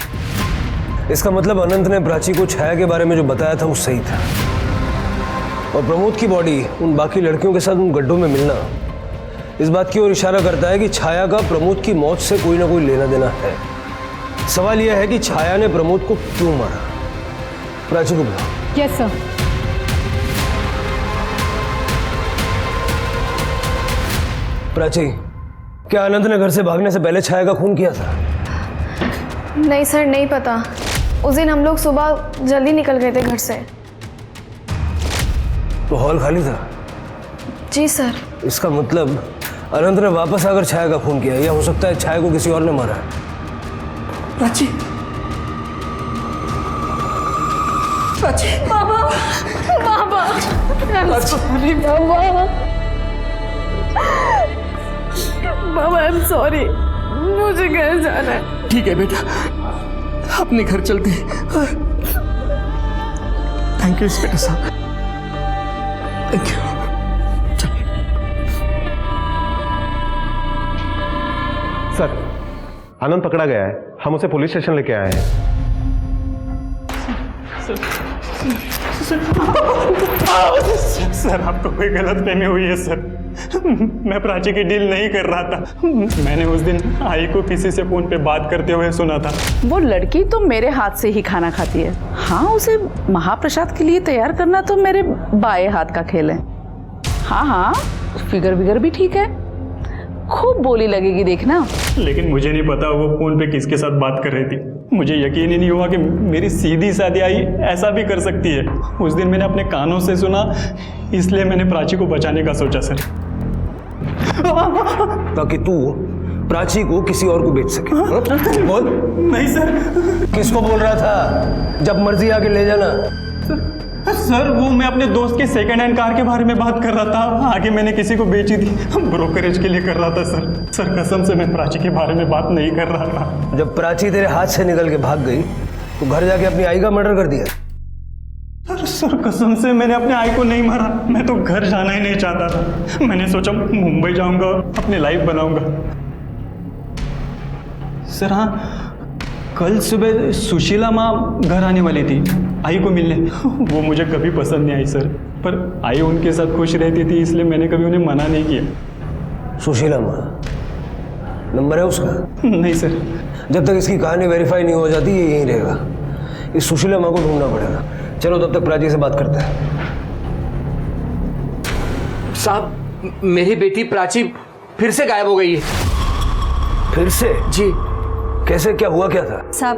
इसका मतलब अनंत ने प्राची को छाया के बारे में जो बताया था वो सही था, और प्रमोद की बॉडी उन बाकी लड़कियों के साथ उन गड्ढों में मिलना इस बात की ओर इशारा करता है कि छाया का प्रमोद की मौत से कोई ना कोई लेना देना है। सवाल यह है कि छाया ने प्रमोद को क्यों मारा। प्राची को बुलाओ। Yes sir. प्राची, क्या अनंत ने घर से भागने से पहले छाया का खून किया था? नहीं सर, नहीं पता। उस दिन हम लोग सुबह जल्दी निकल गए थे घर से। तो हॉल खाली था? जी सर। इसका मतलब अनंत ने वापस आकर छाया का खून किया, या हो सकता है छाया को किसी और ने मारा है। प्राची, प्राची, बाबा, बाबा, बाबा आई एम सॉरी, मुझे घर जाना है। ठीक है बेटा, अपने घर चलते हैं। थैंक यू इंस्पेक्टर साहब, थैंक यू। सर, आनंद पकड़ा गया है, हम उसे पुलिस स्टेशन लेके आए हैं। सर आपको कोई गलतफहमी हुई है सर। मैं प्राची की डील नहीं कर रहा था। मैंने उस दिन आई को किसी से फोन पे बात करते हुए सुना था। वो लड़की तो मेरे हाथ से ही खाना खाती है। हाँ, उसे महाप्रसाद के लिए तैयार करना तो मेरे बाएं हाथ का खेल है। हाँ हाँ, फिगर विगर भी ठीक है, खूब बोली लगेगी देखना। लेकिन मुझे नहीं पता वो फोन पे किसके साथ बात कर रही थी। मुझे यकीन ही नहीं हुआ कि मेरी सीधी सादी आई ऐसा भी कर सकती है। उस दिन मैंने अपने कानों से सुना, इसलिए मैंने प्राची को बचाने का सोचा सर। ताकि तू प्राची को किसी और को बेच सके। बोल। नहीं सर। किसको बोल रहा था? जब मर्जी आके ले जाना। सर वो मैं अपने दोस्त के सेकंड हैंड कार के बारे में बात कर रहा था। आगे मैंने किसी को बेची थी, ब्रोकरेज के लिए कर रहा था सर। सर कसम से मैं प्राची के बारे में बात नहीं कर रहा था। जब प्राची तेरे हाथ से निकल के भाग गई तो घर जाके अपनी आई का मर्डर कर दिया। सर कसम से मैंने अपने आई को नहीं मारा। मैं तो घर जाना ही नहीं चाहता था। मैंने सोचा मुंबई जाऊंगा, अपनी लाइफ बनाऊंगा। सर हाँ, कल सुबह सुशीला माँ घर आने वाली थी आई को मिलने। वो मुझे कभी पसंद नहीं आई सर, पर आई उनके साथ खुश रहती थी, इसलिए मैंने कभी उन्हें मना नहीं किया। सुशीला माँ नंबर है उसका? नहीं सर। जब तक इसकी कहानी वेरीफाई नहीं हो जाती ये यहीं रहेगा। इस सुशीला माँ को ढूंढना पड़ेगा। चलो तब तक प्राची से बात करते हैं। साहब, मेरी बेटी प्राची फिर से गायब हो गई है। फिर से? जी। कैसे, क्या हुआ, क्या था? साहब,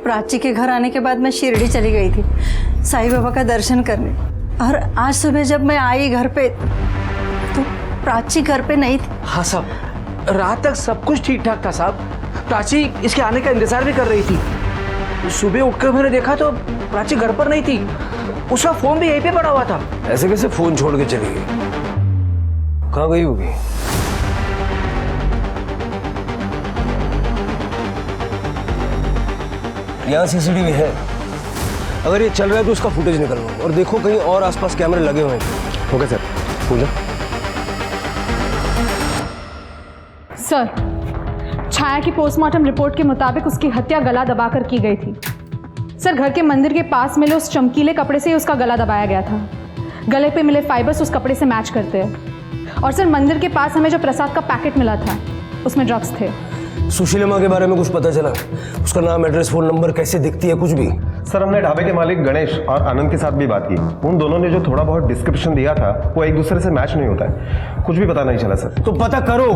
प्राची के घर आने के बाद मैं शिरडी चली गई थी साईं बाबा का दर्शन करने, और आज सुबह जब मैं आई घर पे तो प्राची घर पे नहीं थी। हाँ साहब, रात तक सब कुछ ठीक ठाक था साहब। प्राची इसके आने का इंतजार भी कर रही थी। सुबह उठकर मैंने देखा तो प्राची घर पर नहीं थी। उसका फोन भी यहीं पे पड़ा हुआ था। ऐसे कैसे फोन छोड़ के चली गई? कहाँ गई होगी? यहाँ सीसीटीवी है, अगर ये चल रहा है तो उसका फुटेज निकलवाओ और देखो कहीं और आसपास कैमरे लगे हुए हैं। Okay sir. Pooja. Sir, Chhaya की पोस्टमार्टम रिपोर्ट के मुताबिक उसकी हत्या गला दबाकर की गई थी। सर, घर के मंदिर के पास मिले उस चमकीले कपड़े से ही उसका गला दबाया गया था। गले पे मिले फाइबर्स उस कपड़े से मैच करते हैं। और सर मंदिर के पास हमें जो प्रसाद का पैकेट मिला था उसमें ड्रग्स थे। सुशीला के बारे में कुछ पता चला? उसका नाम, एड्रेस, फोन नंबर, कैसे दिखती है, कुछ भी? सर हमने ढाबे के मालिक गणेश और आनंद के साथ भी बात की। उन दोनों ने जो थोड़ा बहुत डिस्क्रिप्शन दिया था वो एक दूसरे से मैच नहीं होता है, कुछ भी पता नहीं चला सर। तो पता करो,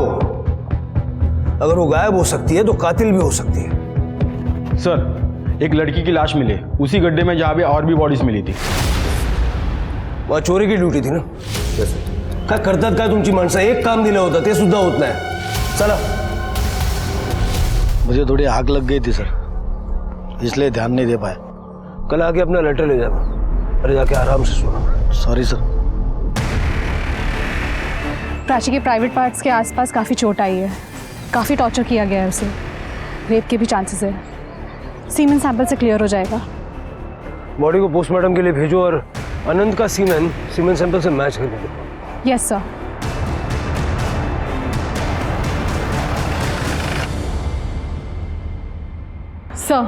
अगर वो गायब हो सकती है तो कातिल भी हो सकती है। सर एक लड़की की लाश मिली उसी गड्ढे में जहाँ पे और भी बॉडीज मिली थी। वहाँ चोरी की ड्यूटी थी ना? काय करतात काय तुमची माणसं? एक काम दिलं होतं ते सुद्धा होत नाही। चला। मुझे थोड़ी आग लग गई थी सर, इसलिए ध्यान नहीं दे पाया। कल आके अपना लेटर ले जाना, अरे जाके आराम से सोना। Sorry sir. प्राची के प्राइवेट पार्ट्स के आसपास काफ़ी चोट आई है, काफ़ी टॉर्चर किया गया है उसे, रेप के भी चांसेस है। सीमेन सैंपल से क्लियर हो जाएगा। बॉडी को पोस्टमार्टम के लिए भेजो और अनंत का सीमेन सैंपल से मैच करने दो। Yes sir. सर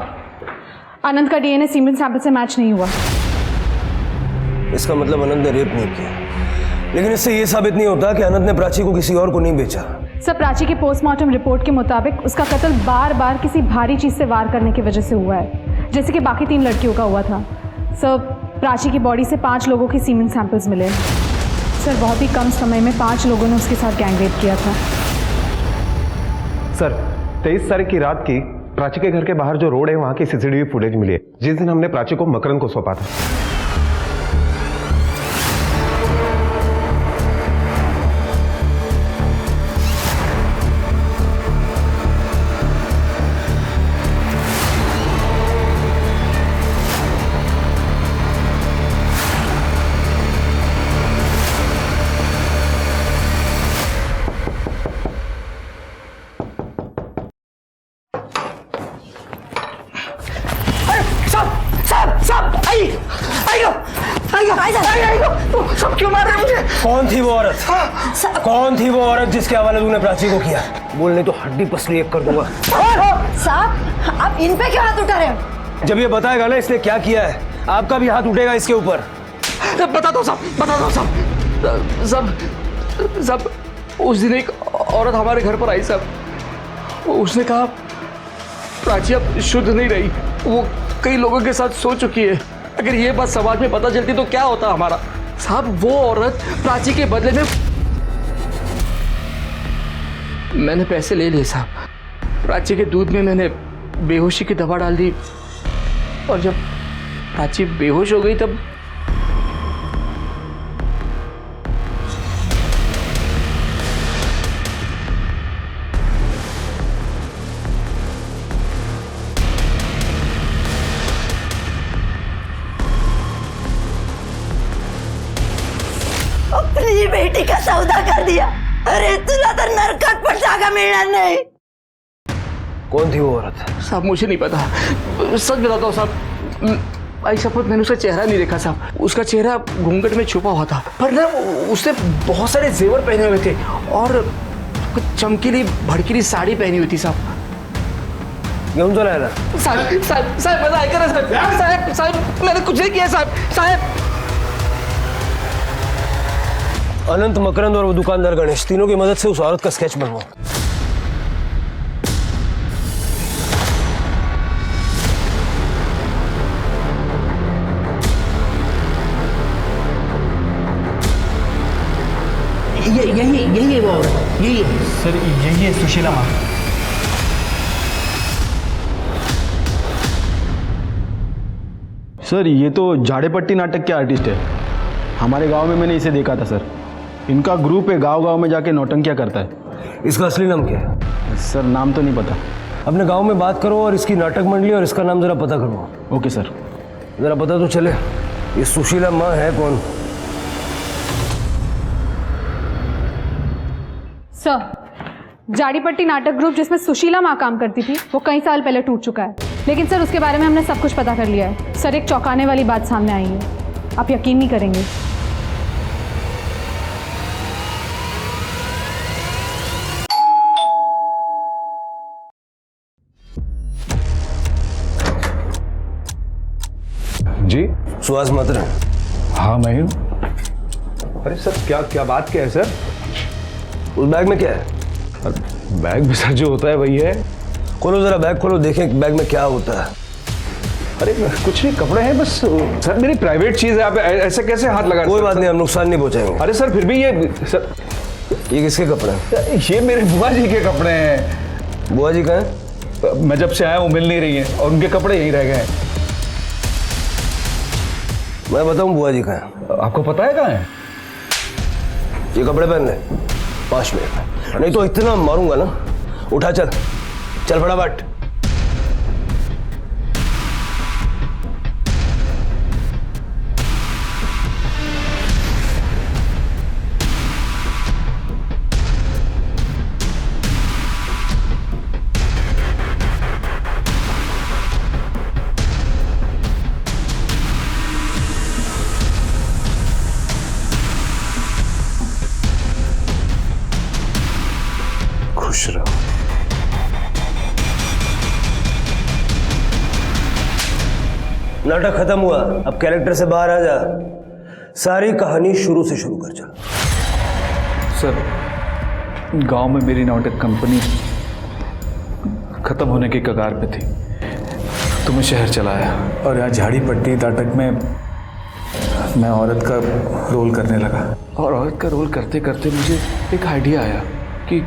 आनंद का डीएनए सीमेन सैंपल से मैच नहीं हुआ। इसका मतलब अनंत ने रेप नहीं किया, लेकिन इससे यह साबित नहीं होता कि अनंत ने प्राची को किसी और को नहीं बेचा। सर प्राची के पोस्टमार्टम रिपोर्ट के मुताबिक उसका कत्ल बार बार किसी भारी चीज से वार करने की वजह से हुआ है, जैसे कि बाकी 3 लड़कियों का हुआ था। सर प्राची की बॉडी से 5 लोगों के सीमेन सैंपल्स मिले। सर बहुत ही कम समय में 5 लोगों ने उसके साथ गैंगरेप किया था। सर 23 तारीख की रात की प्राची के घर के बाहर जो रोड है वहां की सीसीटीवी फुटेज मिली है, जिस दिन हमने प्राची को मकरंद को सौंपा था। सब क्यों मार रहे हैं मुझे? कौन थी वो औरत? कौन थी वो औरत जिसके हवाले तूने प्राची को किया? बोलने तो हड्डी पसली एक कर दूंगा। साहब आप इन पे क्यों हाथ उठा रहे हो? जब ये बताएगा ना इसने क्या किया है, आपका भी हाथ उठेगा इसके ऊपर। बता दो साहब, बता दो साहब। साहब उस दिन एक औरत हमारे घर पर आई साहब, उसने कहा प्राची अब शुद्ध नहीं रही, वो कई लोगों के साथ सो चुकी है। अगर ये बात समाज में पता चलती तो क्या होता हमारा? साहब वो औरत प्राची के बदले में मैंने पैसे ले लिए साहब। प्राची के दूध में मैंने बेहोशी की दवा डाल दी और जब प्राची बेहोश हो गई तब अपनी बेटी का सौदा कर दिया। अरे तुला तर नरकात पण जागा मिळणार नाही। कौन थी वो औरत? साहब मुझे नहीं पता, सच बताता हूँ साहब। आई शपथ मैंने उसका चेहरा नहीं देखा साहब, उसका चेहरा घूंघट में छुपा हुआ था, पर ना उसने बहुत सारे जेवर पहने हुए थे और चमकीली भड़कीली साड़ी पहनी हुई थी साहब। घेऊन चला यार। साहब साहब साहब मजा आएगा ना साहब? साहब साहब मैंने कुछ नहीं किया साहब। साहब अनंत, मकरंद और वो दुकानदार गणेश, तीनों की मदद से उस औरत का स्केच बनवाओ। यही है वो औरत, यही है सर, यही है सुशीला माँ। सर ये तो झाड़ेपट्टी नाटक के आर्टिस्ट है, हमारे गांव में मैंने इसे देखा था सर। इनका ग्रुप है, गांव-गांव में जाके नौटंकियां करता है। इसका असली नाम क्या है? सर नाम तो नहीं पता। अपने गांव में बात करो और इसकी नाटक मंडली और इसका नाम जरा पता करो। Okay sir. जरा पता तो चले ये सुशीला माँ है कौन? सर जाड़ीपट्टी नाटक ग्रुप जिसमें सुशीला माँ काम करती थी वो कई साल पहले टूट चुका है, लेकिन सर उसके बारे में हमने सब कुछ पता कर लिया है। सर एक चौंकाने वाली बात सामने आई है, आप यकीन नहीं करेंगे। जी सुहास मात्र। हाँ मैं हूँ। अरे सर क्या बात क्या है सर? उस बैग में क्या है? बैग में सर जो होता है वही है। खोलो जरा बैग, खोलो देखें बैग में क्या होता है। अरे कुछ नहीं, कपड़े हैं बस सर, मेरी प्राइवेट चीज है, आप ऐसे कैसे हाथ लगा? कोई बात नहीं, हम नुकसान नहीं पहुंचाएंगे। अरे सर फिर भी ये सर, ये किसके कपड़े हैं? ये मेरे बुआ जी के कपड़े हैं। बुआ जी कहाँ हैं? मैं जब से आया हूँ मिल नहीं रही हैं और उनके कपड़े यहीं रह गए हैं। मैं बताऊं बुआ जी कहाँ हैं? आपको पता है कहाँ है? ये कपड़े पहन ले 5 मिनट, नहीं तो इतना मारूंगा ना। उठा, चल चल फटाफट। खुश रहो। नाटक खत्म हुआ, अब कैरेक्टर से बाहर आ जा। सारी कहानी शुरू से शुरू कर चल। सर गांव में मेरी नाटक कंपनी खत्म होने की कगार पे थी, तो मैं शहर चला आया और यहाँ झाड़ी पट्टी नाटक में मैं औरत का रोल करने लगा। और औरत का रोल करते करते मुझे एक आइडिया आया कि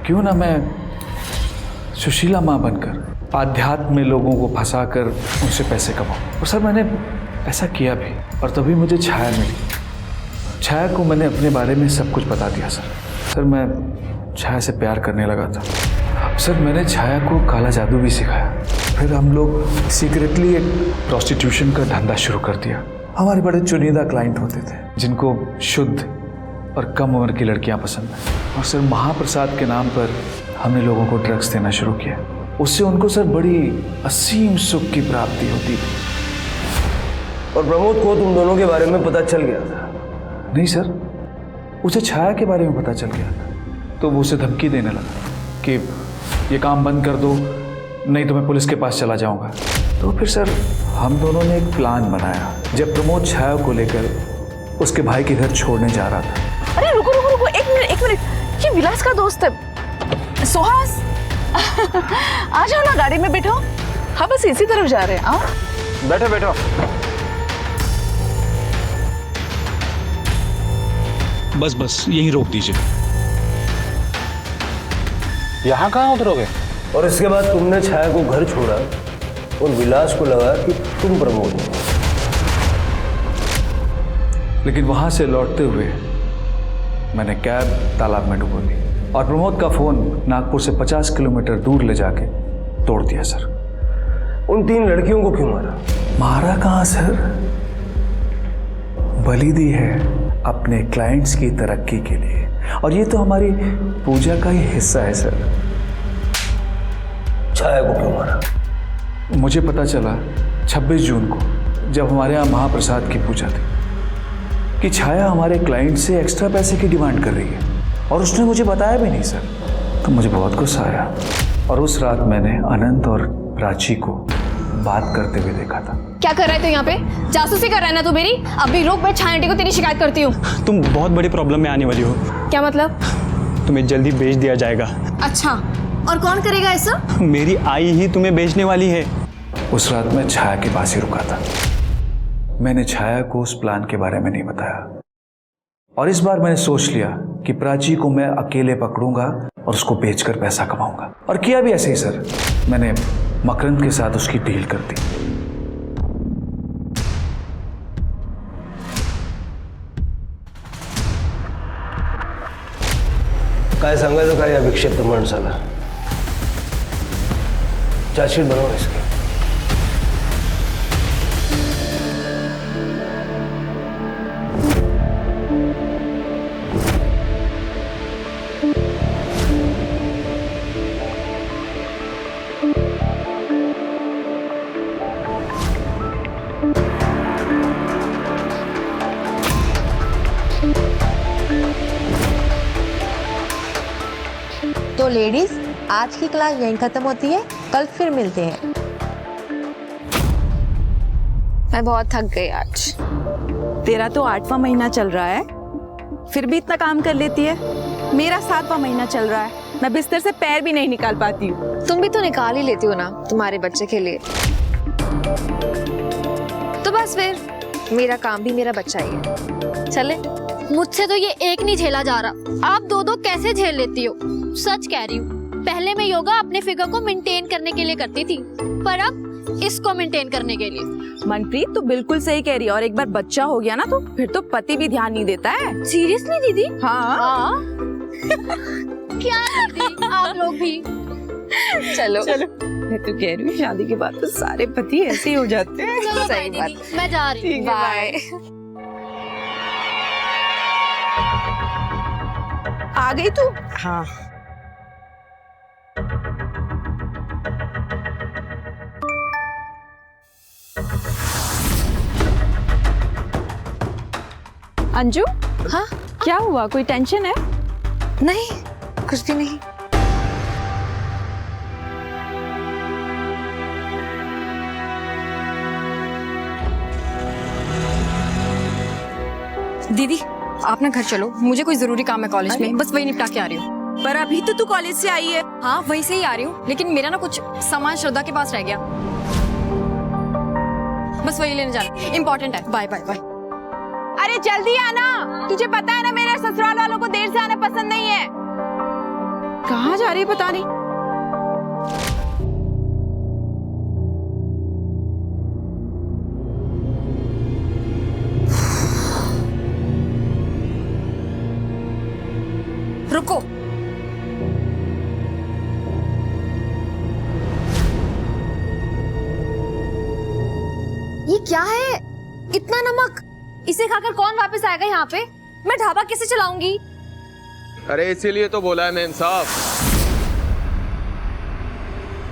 क्यों ना मैं सुशीला माँ बनकर आध्यात्म में लोगों को फंसाकर उनसे पैसे कमाऊं। और सर मैंने ऐसा किया भी, और तभी मुझे छाया मिली। छाया को मैंने अपने बारे में सब कुछ बता दिया सर मैं छाया से प्यार करने लगा था। सर मैंने छाया को काला जादू भी सिखाया। फिर हम लोग सीक्रेटली एक प्रोस्टिट्यूशन का धंधा शुरू कर दिया। हमारे बड़े चुनिंदा क्लाइंट होते थे जिनको शुद्ध और कम उम्र की लड़कियां पसंद हैं। और सर महाप्रसाद के नाम पर हमने लोगों को ड्रग्स देना शुरू किया। उससे उनको सर बड़ी असीम सुख की प्राप्ति होती थी। और प्रमोद को तुम दोनों के बारे में पता चल गया था? नहीं सर, उसे छाया के बारे में पता चल गया था, तो वो उसे धमकी देने लगा कि ये काम बंद कर दो, नहीं तो मैं पुलिस के पास चला जाऊंगा। तो फिर सर हम दोनों ने एक प्लान बनाया। जब प्रमोद छाया को लेकर उसके भाई के घर छोड़ने जा रहा था। अरे रुको रुको रुको, एक मिनट, ये विलास का दोस्त है सुहास। आ जाओ ना, गाड़ी में बैठो। हाँ बस इसी तरफ जा रहे हैं। आओ बैठो बैठो। बस यहीं रोक दीजिए। यहाँ कहाँ उतरोगे? और इसके बाद तुमने छाया को घर छोड़ा और विलास को लगा कि तुम प्रमोद हो। लेकिन वहां से लौटते हुए मैंने कैब तालाब में डुबो दी और प्रमोद का फोन नागपुर से 50 किलोमीटर दूर ले जाके तोड़ दिया सर। उन 3 लड़कियों को क्यों मारा? मारा कहाँ सर, बलि दी है अपने क्लाइंट्स की तरक्की के लिए। और ये तो हमारी पूजा का ही हिस्सा है सर। छाया को क्यों मारा? मुझे पता चला 26 जून को, जब हमारे यहाँ महाप्रसाद की पूजा थी, कि छाया हमारे क्लाइंट से एक्स्ट्रा पैसे की डिमांड कर रही है और उसने मुझे बताया भी नहीं सर। तो मुझे बहुत गुस्सा आया और उस रात मैंने अनंत और प्राची को बात करते हुए देखा था। क्या कर रहा है तू यहाँ पे? जासूसी कर रहा है ना तू मेरी? अभी रुक, मैं छाया आंटी को तेरी शिकायत करती हूँ। तुम बहुत बड़ी प्रॉब्लम में आने वाली हो। क्या मतलब? तुम्हें जल्दी बेच दिया जाएगा। अच्छा, और कौन करेगा ऐसा? मेरी आई ही तुम्हें बेचने वाली है। उस रात मैं छाया के पास ही रुका था। मैंने छाया को उस प्लान के बारे में नहीं बताया और इस बार मैंने सोच लिया कि प्राची को मैं अकेले पकड़ूंगा और उसको बेचकर पैसा कमाऊंगा। और किया भी ऐसे ही सर। मैंने मकरंद के साथ उसकी डील कर दी। काय सांगायचं काय या विक्षिप्त माणसाला? चार्जशीट बनवा इसकी। तो लेडीज, आज की क्लास यहीं खत्म होती है। कल फिर मिलते हैं। मैं बहुत थक गई आज। तेरा तो 8वां महीना चल रहा है फिर भी इतना काम कर लेती है। मेरा 7वां महीना चल रहा है, मैं बिस्तर से पैर भी नहीं निकाल पाती हूँ। तुम भी तो निकाल ही लेती हो ना तुम्हारे बच्चे के लिए। तो बस फिर मेरा काम भी मेरा बच्चा ही है। चले। मुझसे तो ये एक नहीं झेला जा रहा, आप दो दो कैसे झेल लेती हो? सच कह रही हूँ, पहले मैं योगा अपने फिगर को मेंटेन करने के लिए करती थी, पर अब इसको मेंटेन करने के लिए। मनप्रीत तू बिल्कुल सही कह रही है, और एक बार बच्चा हो गया ना तो फिर तो पति भी ध्यान नहीं देता है। सीरियसली दीदी? हाँ। क्या दीदी आप लोग भी? चलो चलो, मैं तो कह रही हूँ शादी के बाद तो सारे पति ऐसे ही हो जाते हैं। चलो बाय सही बात। दीदी, मैं जा रही हूँ। बाय। आ गई तू? हाँ। अंजू, हाँ क्या हुआ? कोई टेंशन है? नहीं, कुछ भी नहीं। दीदी आप ना घर चलो, मुझे कोई जरूरी काम है कॉलेज में, बस वही निपटा के आ रही हूँ। पर अभी तो तू कॉलेज से आई है। हाँ वहीं से ही आ रही हूँ, लेकिन मेरा ना कुछ सामान श्रद्धा के पास रह गया, बस वही लेने जाना, इम्पोर्टेंट है। Bye bye bye. अरे जल्दी आना, तुझे पता है ना मेरे ससुराल वालों को देर से आना पसंद नहीं है। कहाँ जा रही है पता नहीं। रुको, ये क्या है? इतना नमक, इसे खाकर कौन वापस आएगा यहाँ पे? मैं ढाबा कैसे चलाऊंगी? अरे इसीलिए तो बोला है मेम साहब,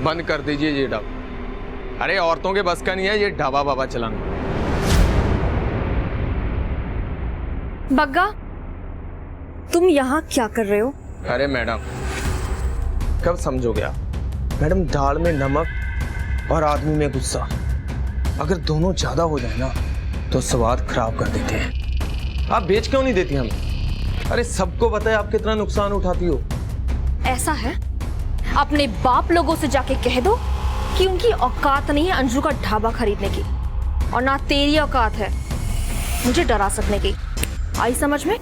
बंद कर दीजिए ये ढाबा। अरे औरतों के बस का नहीं है ये ढाबा बाबा चलाना। बग्गा तुम यहाँ क्या कर रहे हो? अरे मैडम कब समझोगे आप? मैडम दाल में नमक और आदमी में गुस्सा, अगर दोनों ज्यादा हो जाए ना तो स्वाद खराब कर देते हैं। आप बेच क्यों नहीं देती हमें? अरे सबको पता है आप कितना नुकसान उठाती हो। ऐसा है, अपने बाप लोगों से जाके कह दो कि उनकी औकात नहीं है अंजू का ढाबा खरीदने की, और ना तेरी औकात है मुझे डरा सकने की। आई समझ में?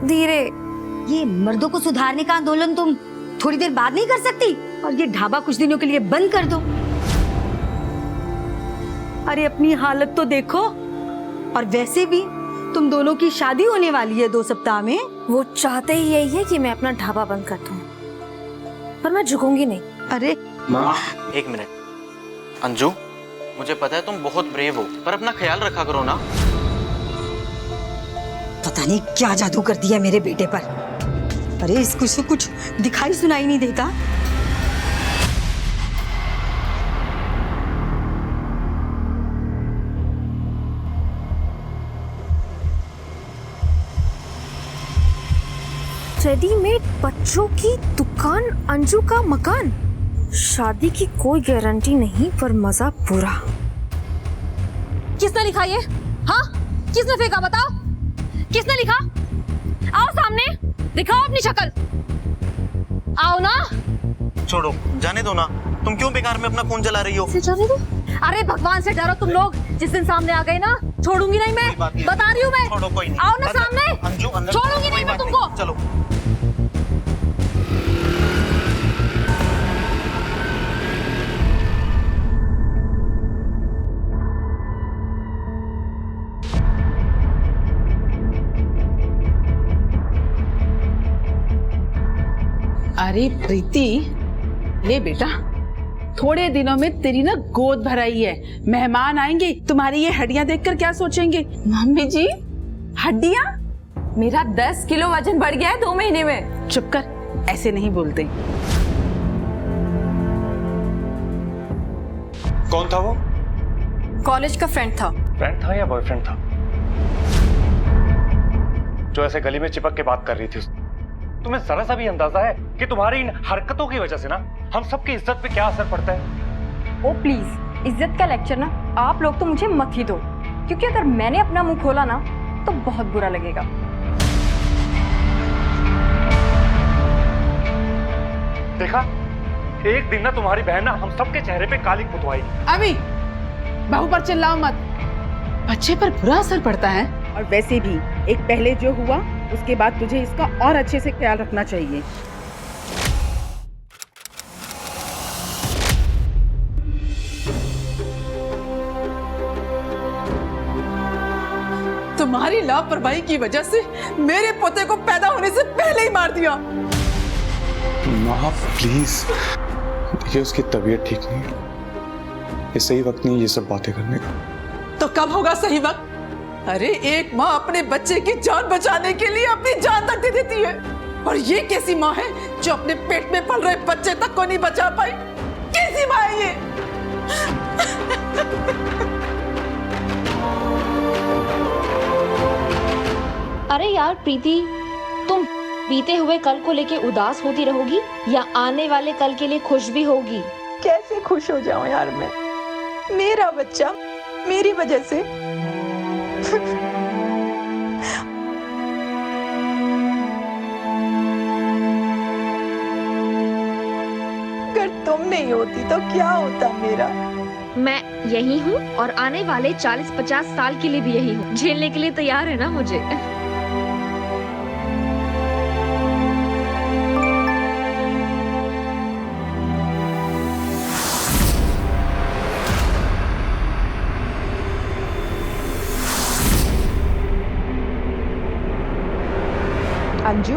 धीरे। ये मर्दों को सुधारने का आंदोलन तुम थोड़ी देर बाद नहीं कर सकती? और ये ढाबा कुछ दिनों के लिए बंद कर दो। अरे अपनी हालत तो देखो, और वैसे भी तुम दोनों की शादी होने वाली है 2 सप्ताह में। वो चाहते ही यही है कि मैं अपना ढाबा बंद कर दूं, पर मैं झुकूंगी नहीं। अरे माँ एक मिनट। अंजू मुझे पता है तुम बहुत ब्रेव हो, पर अपना ख्याल रखा करो ना। पता नहीं क्या जादू कर दिया मेरे बेटे पर। अरे इसको कुछ दिखाई सुनाई नहीं देता। रेडीमेड बच्चों की दुकान, अंजू का मकान। शादी की कोई गारंटी नहीं, पर मजा पूरा। किसने लिखा ये? हाँ किसने फेंका बताओ? किसने लिखा? आओ सामने, दिखाओ अपनी शक्ल। आओ ना। छोड़ो, जाने दो ना। तुम क्यों बेकार में अपना खून जला रही हो? जाने दो। अरे भगवान से डरो तुम लोग। जिस दिन सामने आ गए ना, छोड़ूंगी नहीं मैं, बता रही हूँ मैं। छोड़ो, कोई नहीं। आओ ना सामने। अंजू अंदर छोड़ूंगी नहीं मैं तुमको। चलो। अरे प्रीति, ले बेटा, थोड़े दिनों में तेरी ना गोद भराई है, मेहमान आएंगे, तुम्हारी ये हड्डियां देखकर क्या सोचेंगे? मम्मी जी हड्डियां? मेरा 10 किलो वजन बढ़ गया है 2 महीने में। चुप कर, ऐसे नहीं बोलते। कौन था वो? कॉलेज का फ्रेंड था। फ्रेंड था या बॉयफ्रेंड था? जो ऐसे गली में चिपक के बात कर रही थी। तुम्हें जरा सा भी अंदाजा है कि तुम्हारी इन हरकतों की वजह से ना हम सबकी इज्जत पे क्या असर पड़ता है? ओ प्लीज, इज्जत का लेक्चर ना आप लोग तो मुझे मत ही दो, क्योंकि अगर मैंने अपना मुंह खोला ना तो बहुत बुरा लगेगा। देखा, एक दिन ना तुम्हारी बहन ना हम सबके चेहरे पे काली पुतवाई। अभी बहू पर चिल्लाओ मत, बच्चे पर बुरा असर पड़ता है। और वैसे भी एक पहले जो हुआ उसके बाद तुझे इसका और अच्छे से ख्याल रखना चाहिए। तुम्हारी लापरवाही की वजह से मेरे पोते को पैदा होने से पहले ही मार दिया। माँ प्लीज, देखिए उसकी तबीयत ठीक नहीं है, ये सही वक्त नहीं ये सब बातें करने का। तो कब होगा सही वक्त? अरे एक माँ अपने बच्चे की जान बचाने के लिए अपनी जान तक दे देती है, और ये कैसी माँ है जो अपने पेट में पल रहे बच्चे तक को नहीं बचा पाई? कैसी माँ है ये? अरे यार प्रीति, तुम बीते हुए कल को लेके उदास होती रहोगी या आने वाले कल के लिए खुश भी होगी? कैसे खुश हो जाऊं यार मैं? मेरा बच्चा मेरी वजह से अगर तुम नहीं होती तो क्या होता मेरा? मैं यही हूँ और आने वाले 40-50 साल के लिए भी यही हूँ। झेलने के लिए तैयार है ना मुझे? अंजू,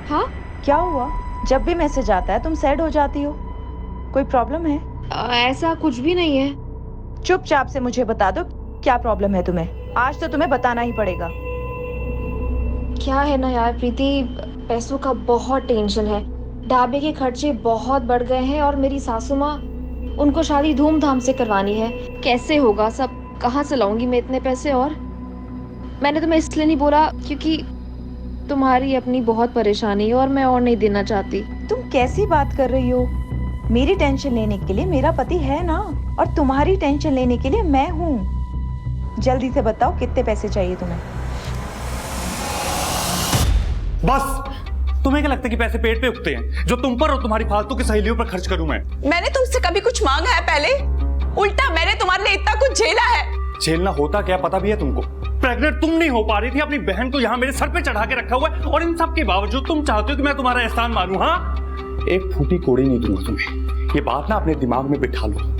हाँ क्या हुआ? जब भी मैसेज आता है तुम सैड हो जाती हो, कोई प्रॉब्लम है? ऐसा कुछ भी नहीं है। चुपचाप से मुझे बता दो क्या प्रॉब्लम है तुम्हें। आज तो तुम्हें बताना ही पड़ेगा। क्या है ना यार प्रीति, पैसों का बहुत टेंशन है। ढाबे के खर्चे बहुत बढ़ गए हैं और मेरी सासू माँ, उनको शादी धूमधाम से करवानी है। कैसे होगा सब? कहाँ से लाऊंगी मैं इतने पैसे? और मैंने तुम्हें इसलिए नहीं बोला क्योंकि तुम्हारी अपनी बहुत परेशानी है और मैं और नहीं देना चाहती। तुम कैसी बात कर रही हो? मेरी टेंशन लेने के लिए मेरा पति है ना, और तुम्हारी टेंशन लेने के लिए मैं हूँ। जल्दी से बताओ कितने पैसे चाहिए तुम्हें? बस, तुम्हें क्या लगता है कि पैसे पेट पे उगते हैं जो तुम पर और तुम्हारी फालतू की सहेलियों पर खर्च करूं मैं? मैंने तुमसे कभी कुछ मांगा है पहले? उल्टा मैंने तुम्हारे लिए इतना कुछ झेला है। झेलना होता क्या पता भी है तुमको? प्रेग्नेंट तुम नहीं हो पा रही थी, अपनी बहन को यहाँ मेरे सर पे चढ़ा के रखा हुआ है, और इन सब के बावजूद तुम चाहते हो कि मैं तुम्हारा एहसान मानूं? हाँ, एक फूटी कोड़ी नहीं दूंगा तुम्हें। ये बात ना अपने दिमाग में बिठा लो।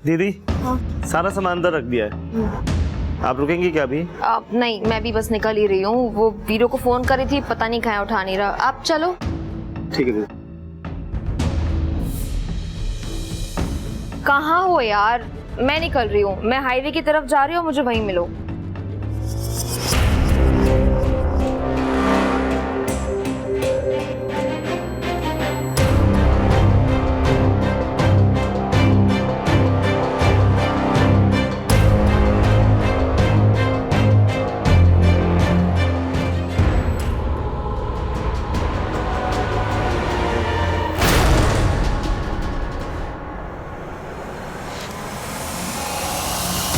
दीदी, सारा सामान अंदर रख दिया है, आप रुकेंगी क्या अभी? नहीं, मैं भी बस निकल ही रही हूँ। वो वीरो को फोन करी थी, पता नहीं कहाँ उठा नहीं रहा। आप चलो। ठीक है दीदी। कहाँ हो यार? मैं निकल रही हूँ, मैं हाईवे की तरफ जा रही हूँ, मुझे वहीं मिलो।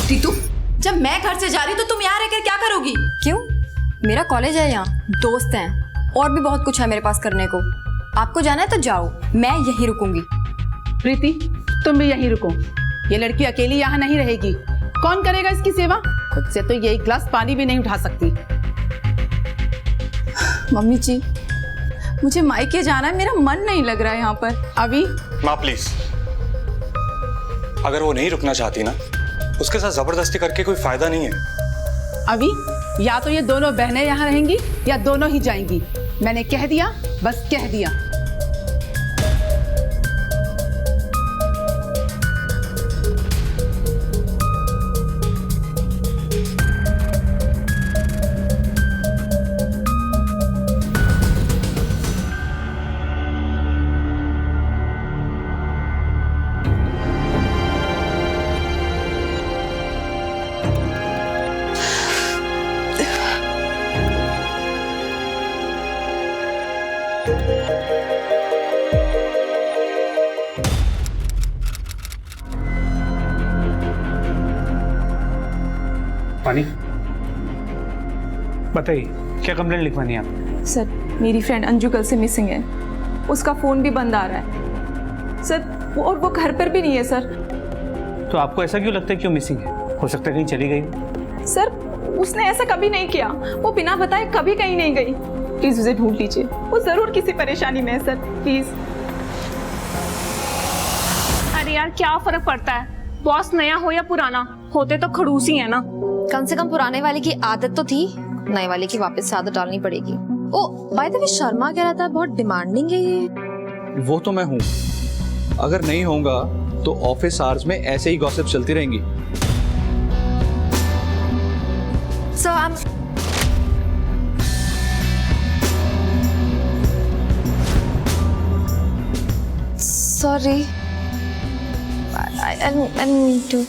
टीटू, जब मैं घर से जा रही तो तुम यहाँ रहकर क्या करोगी? क्यों? मेरा कॉलेज है, यहाँ दोस्त हैं और भी बहुत कुछ है मेरे पास करने को। आपको जाना है तो जाओ, मैं यहीं रुकूंगी। प्रीति, तुम भी यहीं रुको। ये लड़की अकेली यहाँ नहीं रहेगी। कौन करेगा इसकी सेवा? खुद से तो ये एक गिलास पानी भी नहीं उठा सकती। मम्मी जी, मुझे मायके जाना है, मेरा मन नहीं लग रहा है यहाँ पर। अभी माँ प्लीज, अगर वो नहीं रुकना चाहती ना, उसके साथ जबरदस्ती करके कोई फायदा नहीं है। अभी या तो ये दोनों बहनें यहाँ रहेंगी या दोनों ही जाएंगी। मैंने कह दिया, बस कह दिया। बताइए क्या कंप्लेंट लिखवानी है आप? सर मेरी फ्रेंड अंजू कल से मिसिंग है, उसका फ़ोन भी बंद आ रहा है सर, और वो घर पर भी नहीं है सर। तो आपको ऐसा क्यों लगता है क्यों मिसिंग है? हो सकता है कहीं चली गई। सर उसने ऐसा कभी नहीं किया, वो बिना बताए कभी कहीं नहीं गई। प्लीज़ उसे ढूंढ लीजिए, वो ज़रूर किसी परेशानी में है सर, प्लीज़। अरे यार क्या फर्क पड़ता है, बॉस नया हो या पुराना, होते तो खड़ूस ही है ना। कम से कम पुराने वाले की आदत तो थी, नए वाले की वापस से आदत डालनी पड़ेगी। ओ बाय द वे शर्मा कह रहा था बहुत डिमांडिंग है ये। वो तो मैं हूँ, अगर नहीं होगा तो ऑफिस आवर्स में ऐसे ही गॉसिप चलती रहेंगी। So I'm sorry. I didn't mean to.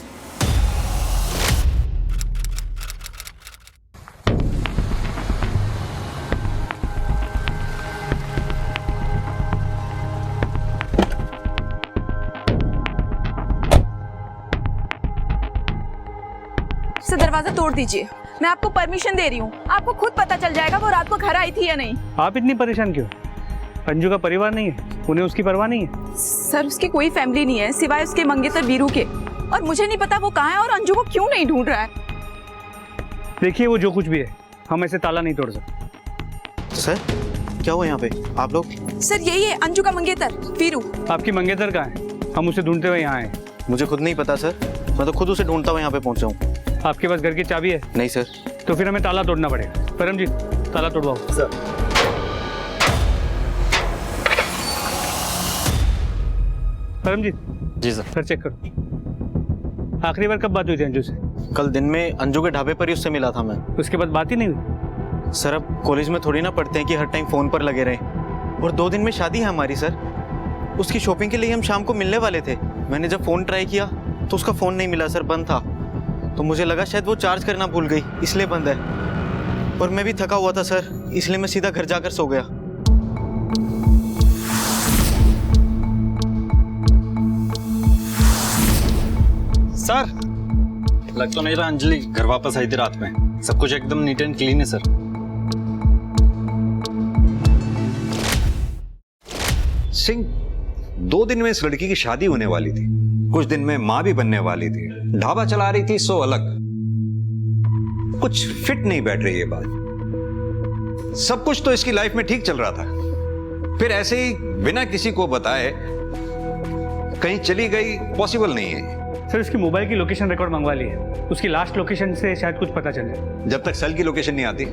Sir दरवाजा तोड़ दीजिए, मैं आपको परमिशन दे रही हूँ, आपको खुद पता चल जाएगा वो रात को घर आई थी या नहीं। आप इतनी परेशान क्यों? अंजू का परिवार नहीं है, उन्हें उसकी परवाह नहीं है। सर उसकी कोई फैमिली नहीं है सिवाय उसके मंगेतर वीरू के, और मुझे नहीं पता वो कहाँ है और अंजू को क्यों नहीं ढूंढ रहा है। देखिए वो जो कुछ भी है, हम ऐसे ताला नहीं तोड़ सकते। सर क्या हुआ यहाँ पे आप लोग? सर यही है अंजू का मंगेतर वीरू। आपकी मंगेतर कहाँ है? हम उसे ढूंढते हुए यहाँ आए। मुझे खुद नहीं पता सर, मैं तो खुद उसे ढूंढता हुआ यहाँ पे पहुँचा हूँ। आपके पास घर की चाबी है? नहीं सर। तो फिर हमें ताला तोड़ना पड़ेगा। परमजीत ताला तोड़वाओ। सर परमजीत। जी सर। घर चेक करो। आखिरी बार कब बात हुई थी अंजू से? कल दिन में अंजू के ढाबे पर ही उससे मिला था मैं। उसके बाद बात ही नहीं हुई? सर अब कॉलेज में थोड़ी ना पढ़ते हैं कि हर टाइम फोन पर लगे रहें, और 2 दिन में शादी है हमारी सर। उसकी शॉपिंग के लिए हम शाम को मिलने वाले थे। मैंने जब फ़ोन ट्राई किया तो उसका फ़ोन नहीं मिला सर, बंद था। तो मुझे लगा शायद वो चार्ज करना भूल गई इसलिए बंद है, और मैं भी थका हुआ था सर, इसलिए मैं सीधा घर जाकर सो गया। सर लग तो नहीं रहा अंजलि घर वापस आई थी रात में, सब कुछ एकदम नीट एंड क्लीन है सर। सिंह 2 दिन में इस लड़की की शादी होने वाली थी, कुछ दिन में मां भी बनने वाली थी, ढाबा चला रही थी सो अलग। कुछ फिट नहीं बैठ रही ये बात। सब कुछ तो इसकी लाइफ में ठीक चल रहा था, फिर ऐसे ही बिना किसी को बताए कहीं चली गई, पॉसिबल नहीं है। सर उसकी मोबाइल की लोकेशन रिकॉर्ड मंगवा ली है, उसकी लास्ट लोकेशन से शायद कुछ पता चल जाए। जब तक सेल की लोकेशन नहीं आती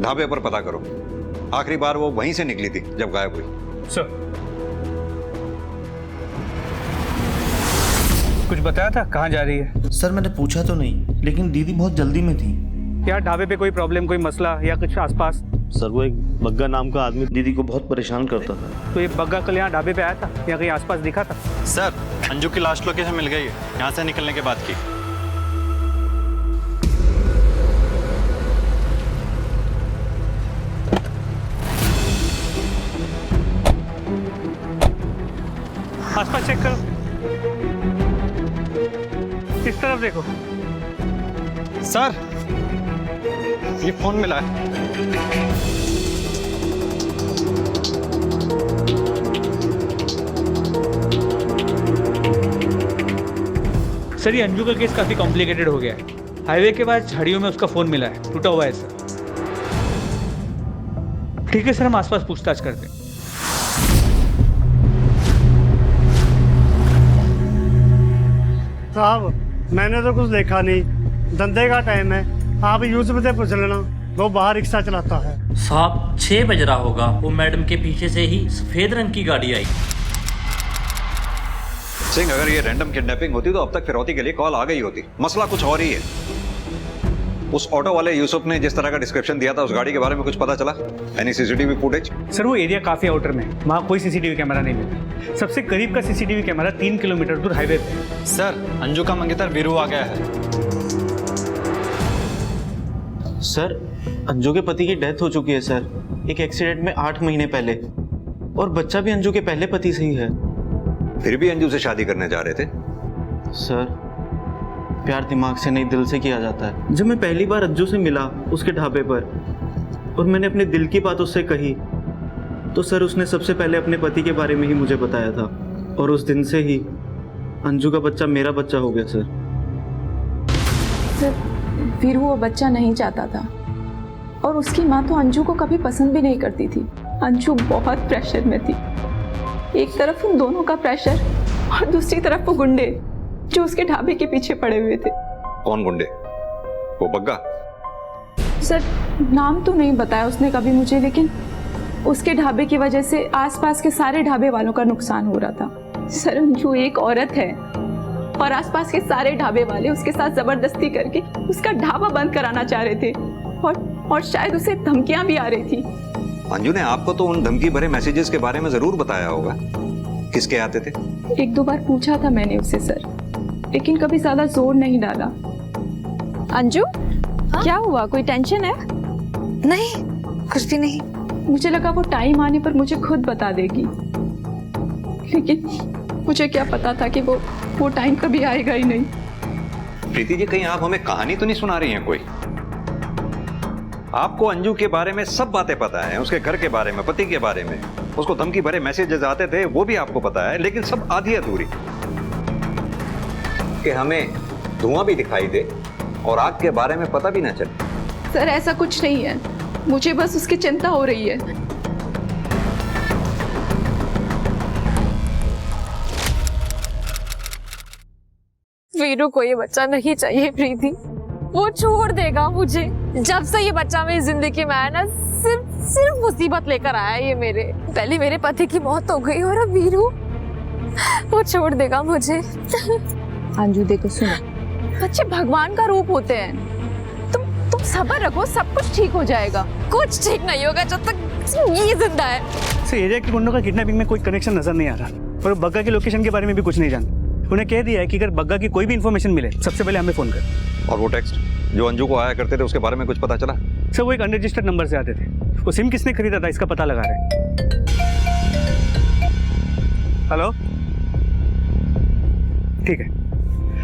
ढाबे पर पता करो। आखिरी बार वो वहीं से निकली थी जब गायब हुई। सर कुछ बताया था कहाँ जा रही है? सर मैंने पूछा तो नहीं, लेकिन दीदी बहुत जल्दी में थी। क्या ढाबे पे कोई प्रॉब्लम, कोई मसला या कुछ आसपास? सर वो एक बग्गा नाम का आदमी दीदी को बहुत परेशान करता था। तो ये बग्गा कल यहाँ ढाबे पे आया था या कहीं आसपास दिखा था? सर अंजू की लास्ट लोकेशन मिल गई है, यहाँ से निकलने के बाद की। आसपास चेक करो, इस तरफ देखो। सर ये फोन मिला है। सर ये अंजू का केस काफी कॉम्प्लिकेटेड हो गया है। हाईवे के बाद झाड़ियों में उसका फोन मिला है, टूटा हुआ है सर। ठीक है सर, हम आसपास पूछताछ करते हैं। साहब मैंने तो कुछ देखा नहीं, धंधे का टाइम है, आप यूसुफ से पूछ लेना, वो बाहर रिक्शा चलाता है। साहब 6 बज रहा होगा, वो मैडम के पीछे से ही सफेद रंग की गाड़ी आई। सिंह अगर ये रैंडम किडनैपिंग होती तो अब तक फिरौती के लिए कॉल आ गई होती। मसला कुछ और ही है। उस ऑटो वाले यूसुफ ने जिस तरह का डिस्क्रिप्शन दिया था, उस गाड़ी के बारे में कुछ पता चला? Any CCTV footage? सर वो एरिया काफी आउटर में, वहाँ कोई सीसीटीवी कैमरा नहीं मिला। सबसे करीब का सीसीटीवी कैमरा 3 किलोमीटर दूर हाईवे पे। सर अंजू का मंगेतर वीरू आ गया है। सर अंजू के पति की डेथ हो चुकी है सर, एक एक्सीडेंट में 8 महीने पहले, और बच्चा भी अंजू के पहले पति से ही है। फिर भी अंजू से शादी करने जा रहे थे? सर प्यार दिमाग से नहीं दिल से किया जाता है। जब मैं पहली बार अंजू से मिला उसके ढाबे पर, और मैंने अपने दिल की बात उससे कही तो सर उसने सबसे पहले अपने पति के बारे में ही मुझे बताया था, और उस दिन से ही अंजू का बच्चा मेरा बच्चा हो गया सर। फिर वो बच्चा नहीं चाहता था, और उसकी माँ तो अंजू को कभी पसंद भी नहीं करती थी। अंजू बहुत प्रेशर में थी, एक तरफ उन दोनों का प्रेशर और दूसरी तरफ वो गुंडे जो उसके ढाबे के पीछे पड़े हुए थे। कौन गुंडे? वो बग्गा? सर नाम तो नहीं बताया उसने कभी मुझे, लेकिन उसके ढाबे की वजह से आसपास के सारे ढाबे वालों का नुकसान हो रहा था। सर अंजू एक औरत है और आसपास के सारे ढाबे वाले उसके साथ जबरदस्ती करके उसका ढाबा बंद कराना चाह रहे थे, और शायद उसे धमकियां भी आ रही थी। अंजू ने आपको तो उन धमकी भरे मैसेजेस के बारे में जरूर बताया होगा। किसके आते थे? एक दो बार पूछा था मैंने उससे सर, लेकिन कभी ज्यादा जोर नहीं डाला। अंजू क्या हुआ, कोई टेंशन है? नहीं, कुछ भी नहीं। मुझे लगा वो टाइम आने पर मुझे खुद बता देगी, लेकिन मुझे क्या पता था कि वो टाइम कभी आएगा ही नहीं। प्रीति जी, कहीं आप हमें कहानी तो नहीं सुना रही हैं कोई? आपको अंजू के बारे में सब बातें पता है, उसके घर के बारे में, पति के बारे में, उसको धमकी भरे मैसेजेस आते थे वो भी आपको पता है, लेकिन सब आधी अधूरी। कि हमें धुआं भी दिखाई दे और आग के बारे में पता भी ना चले। सर ऐसा कुछ नहीं है, मुझे बस उसकी चिंता हो रही है। वीरू को ये बच्चा नहीं चाहिए प्रीति, वो छोड़ देगा मुझे। जब से ये बच्चा मेरी जिंदगी में आया ना, सिर्फ मुसीबत लेकर आया ये मेरे। पहले मेरे पति की मौत हो गई और अब वीरू, वो छोड़ देगा मुझे। अंजू देखो सुनो, बच्चे भगवान का रूप होते हैं, तुम सब्र रखो, सब कुछ ठीक हो जाएगा। कुछ ठीक नहीं होगा जब तक ये जिंदा है। इस एरिया के गुंडों का किडनैपिंग में कोई कनेक्शन नजर नहीं आ रहा, और बग्गा की लोकेशन के बारे में भी कुछ नहीं जानते। उन्हें कह दिया है कि अगर बग्गा की कोई भी इन्फॉर्मेशन मिले सबसे पहले हमें फोन कर। और वो टेक्स्ट जो अंजू को आया करते थे उसके बारे में कुछ पता चला? सर वो एक अनरजिस्टर्ड नंबर से आते थे, वो सिम किसने खरीदा था इसका पता लगा रहे हैं। हेलो, ठीक है